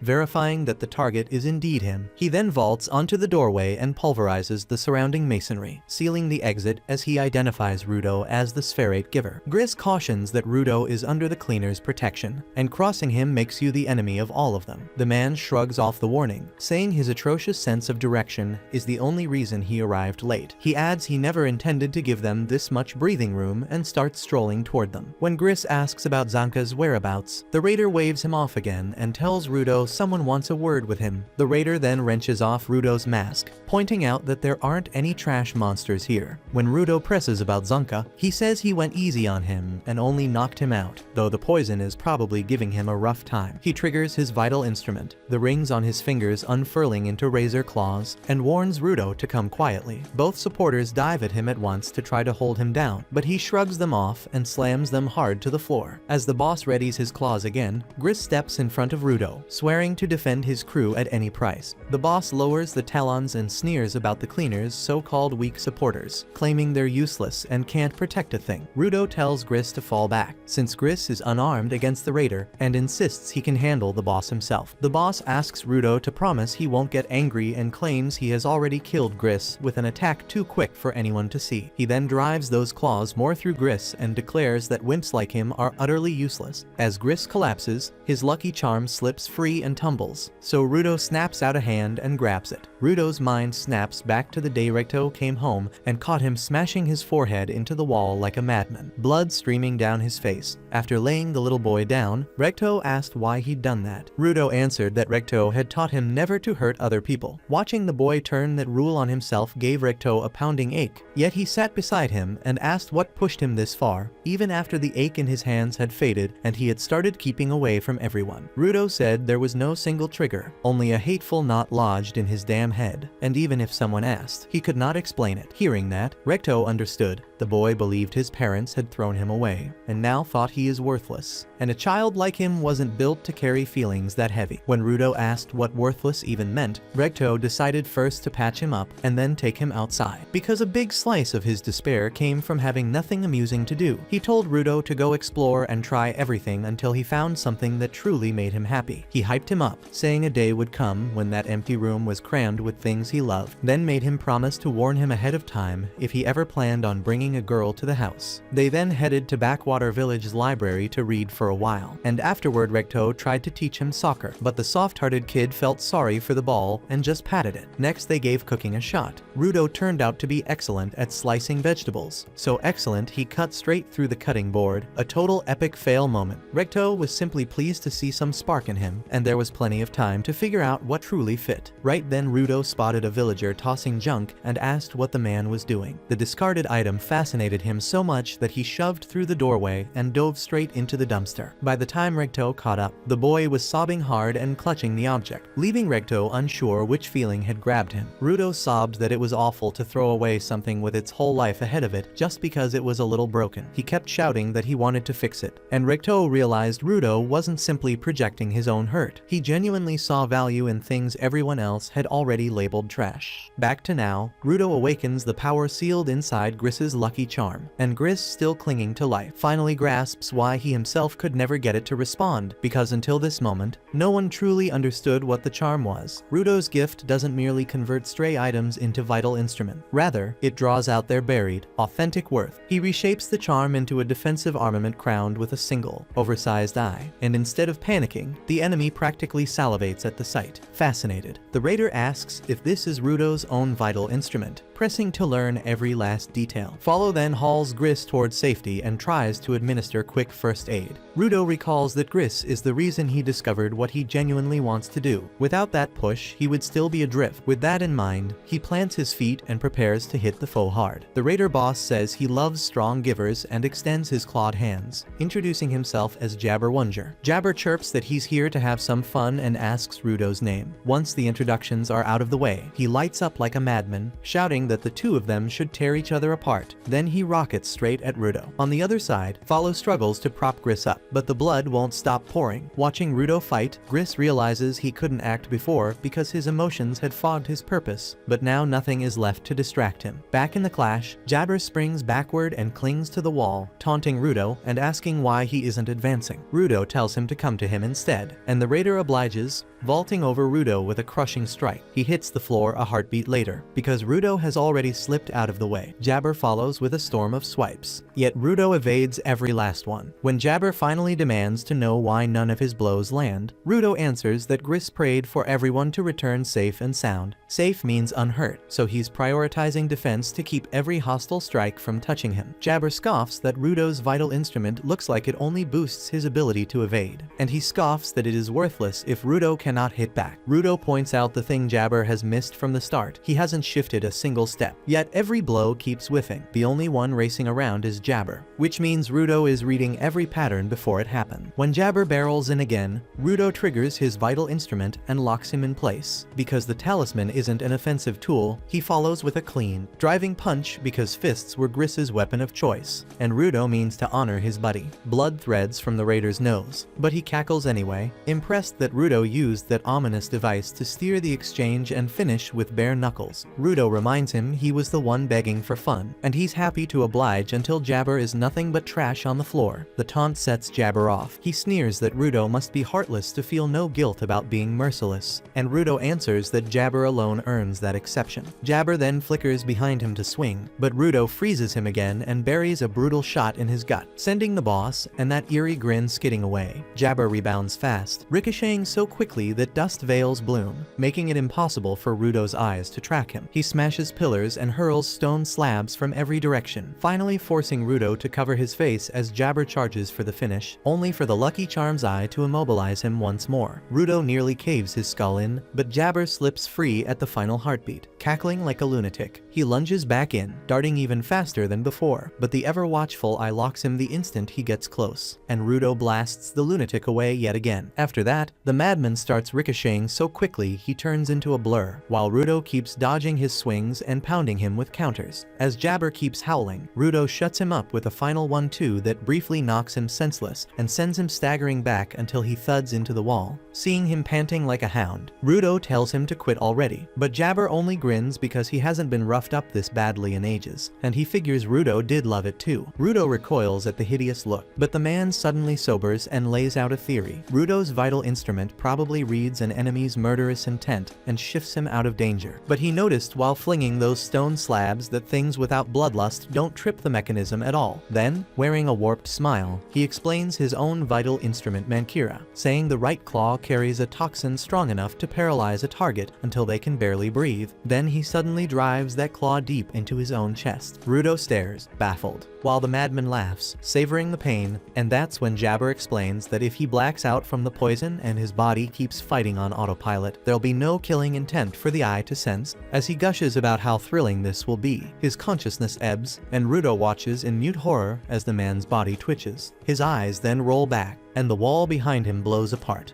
verifying that the target is indeed him. He then vaults onto the doorway and pulverizes the surrounding masonry, sealing the exit as he identifies Rudo as the spherate giver. Gris cautions that Rudo is under the cleaner's protection, and crossing him makes you the enemy of all of them. The man shrugs off the warning, saying his atrocious sense of direction is the only reason he arrived late. He adds he never intended to give them this much breathing room and starts strolling toward them. When Gris asks about Zanka's whereabouts, the raider waves him off again and tells Rudo someone wants a word with him. The raider then wrenches off Rudo's mask, pointing out that there aren't any trash monsters here. When Rudo presses about Zanka, he says he went easy on him and only knocked him out, though the poison is probably giving him a rough time. He triggers his vital instrument, the rings on his fingers unfurling into razor claws, and warns Rudo to come quietly. Both supporters dive at him at once to try to hold him down, but he shrugs them off and slams them hard to the floor. As the boss readies his claws again, Gris steps in front of Rudo, swearing to defend his crew at any price. The boss lowers the talons and sneers about the cleaners' so-called weak supporters, claiming they're useless and can't protect a thing. Rudo tells Gris to fall back, since Gris is unarmed against the raider, and insists he can handle the boss himself. The boss asks Rudo to promise he won't get angry and claims he has already killed Gris with an attack too quick for anyone to see. He then drives those claws more through Gris and declares that wimps like him are utterly useless. As Gris collapses, his lucky charm slips free and tumbles, so Rudo snaps out a hand and grabs it. Rudo's mind snaps back to the day Recto came home and caught him smashing his forehead into the wall like a madman, blood streaming down his face. After laying the little boy down, Recto asked why he'd done that. Rudo answered that Recto had taught him never to hurt other people. Watching the boy turn that rule on himself gave Recto a pounding ache, yet he sat beside him and asked what pushed him this far, even after the ache in his hands had faded and he had started keeping away from everyone. Rudo said there was no single trigger, only a hateful knot lodged in his damn head, and even if someone asked, he could not explain it. Hearing that, Recto understood. The boy believed his parents had thrown him away, and now thought he is worthless, and a child like him wasn't built to carry feelings that heavy. When Rudo asked what worthless even meant, Recto decided first to patch him up and then take him outside, because a big slice of his despair came from having nothing amusing to do. He told Rudo to go explore and try everything until he found something that truly made him happy. He hyped him up, saying a day would come when that empty room was crammed with things he loved, then made him promise to warn him ahead of time if he ever planned on bringing a girl to the house. They then headed to Backwater Village's library to read for a while, and afterward Recto tried to teach him soccer, but the soft-hearted kid felt sorry for the ball and just patted it. Next they gave cooking a shot. Rudo turned out to be excellent at slicing vegetables, so excellent he cut straight through the cutting board, a total epic fail moment. Recto was simply pleased to see some spark in him, and there was plenty of time to figure out what truly fit. Right then Rudo spotted a villager tossing junk and asked what the man was doing. The discarded item fascinated him so much that he shoved through the doorway and dove straight into the dumpster. By the time Recto caught up, the boy was sobbing hard and clutching the object, leaving Recto unsure which feeling had grabbed him. Rudo sobbed that it was awful to throw away something with its whole life ahead of it just because it was a little broken. He kept shouting that he wanted to fix it, and Recto realized Rudo wasn't simply projecting his own hurt. He genuinely saw value in things everyone else had already labeled trash. Back to now, Rudo awakens the power sealed inside Gris's lucky charm, and Gris, still clinging to life, finally grasps why he himself could never get it to respond, because until this moment, no one truly understood what the charm was. Rudo's gift doesn't merely convert stray items into vital instrument. Rather, it draws out their buried, authentic worth. He reshapes the charm into a defensive armament crowned with a single, oversized eye, and instead of panicking, the enemy practically salivates at the sight. Fascinated, the raider asks if this is Rudo's own vital instrument, pressing to learn every last detail. Follow then hauls Gris towards safety and tries to administer quick first aid. Rudo recalls that Gris is the reason he discovered what he genuinely wants to do. Without that push, he would still be adrift. With that in mind, he plants his feet and prepares to hit the foe hard. The raider boss says he loves strong givers and extends his clawed hands, introducing himself as Jabber Wunger. Jabber chirps that he's here to have some fun and asks Rudo's name. Once the introductions are out of the way, he lights up like a madman, shouting that the two of them should tear each other apart. Then he rockets straight at Rudo. On the other side, Follow struggles to prop Gris up, but the blood won't stop pouring. Watching Rudo fight, Gris realizes he couldn't act before because his emotions had fogged his purpose, but now nothing is left to distract him. Back in the clash, Jabber springs backward and clings to the wall, taunting Rudo and asking why he isn't advancing. Rudo tells him to come to him instead, and the raider obliges, vaulting over Rudo with a crushing strike. He hits the floor a heartbeat later, because Rudo has already slipped out of the way. Jabber follows with a storm of swipes, yet Rudo evades every last one. When Jabber finally demands to know why none of his blows land, Rudo answers that Gris prayed for everyone to return safe and sound. Safe means unhurt, so he's prioritizing defense to keep every hostile strike from touching him. Jabber scoffs that Rudo's vital instrument looks like it only boosts his ability to evade, and he scoffs that it is worthless if Rudo cannot hit back. Rudo points out the thing Jabber has missed from the start. He hasn't shifted a single step, yet every blow keeps whiffing. The only one racing around is Jabber, which means Rudo is reading every pattern before it happened. When Jabber barrels in again, Rudo triggers his vital instrument and locks him in place. Because the talisman isn't an offensive tool, he follows with a clean, driving punch because fists were Gris's weapon of choice, and Rudo means to honor his buddy. Blood threads from the raider's nose, but he cackles anyway, impressed that Rudo used that ominous device to steer the exchange and finish with bare knuckles. Rudo reminds him he was the one begging for fun, and he's happy to oblige until Jabber is nothing but trash on the floor. The taunt sets Jabber off. He sneers that Rudo must be heartless to feel no guilt about being merciless, and Rudo answers that Jabber alone earns that exception. Jabber then flickers behind him to swing, but Rudo freezes him again and buries a brutal shot in his gut, sending the boss and that eerie grin skidding away. Jabber rebounds fast, ricocheting so quickly that dust veils bloom, making it impossible for Rudo's eyes to track him. He smashes pillars and hurls stone slabs from every direction, finally forcing Rudo to cover his face as Jabber charges for the finish, only for the Lucky Charm's eye to immobilize him once more. Rudo nearly caves his skull in, but Jabber slips free at the final heartbeat. Cackling like a lunatic, he lunges back in, darting even faster than before, but the ever-watchful eye locks him the instant he gets close, and Rudo blasts the lunatic away yet again. After that, the madman starts ricocheting so quickly he turns into a blur, while Rudo keeps dodging his swings and pounding him with counters. As Jabber keeps howling, Rudo shuts him up with a final 1-2 that briefly knocks him senseless and sends him staggering back until he thuds into the wall. Seeing him panting like a hound, Rudo tells him to quit already, but Jabber only grins because he hasn't been roughed up this badly in ages, and he figures Rudo did love it too. Rudo recoils at the hideous look, but the man suddenly sobers and lays out a theory. Rudo's vital instrument probably reads an enemy's murderous intent and shifts him out of danger, but he noticed while flinging those stone slabs that things without bloodlust don't trip the mechanism at all. Then, wearing a warped smile, he explains his own vital instrument Mankira, saying the right claw carries a toxin strong enough to paralyze a target until they can barely breathe. Then he suddenly drives that claw deep into his own chest. Rudo stares, baffled, while the madman laughs, savoring the pain, and that's when Jabber explains that if he blacks out from the poison and his body keeps fighting on autopilot, there'll be no killing intent for the eye to sense. As he gushes about how thrilling this will be, his consciousness ebbs, and Rudo watches in mute horror as the man's body twitches. His eyes then roll back, and the wall behind him blows apart.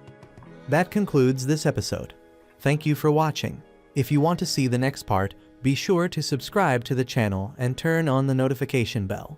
That concludes this episode. Thank you for watching. If you want to see the next part, be sure to subscribe to the channel and turn on the notification bell.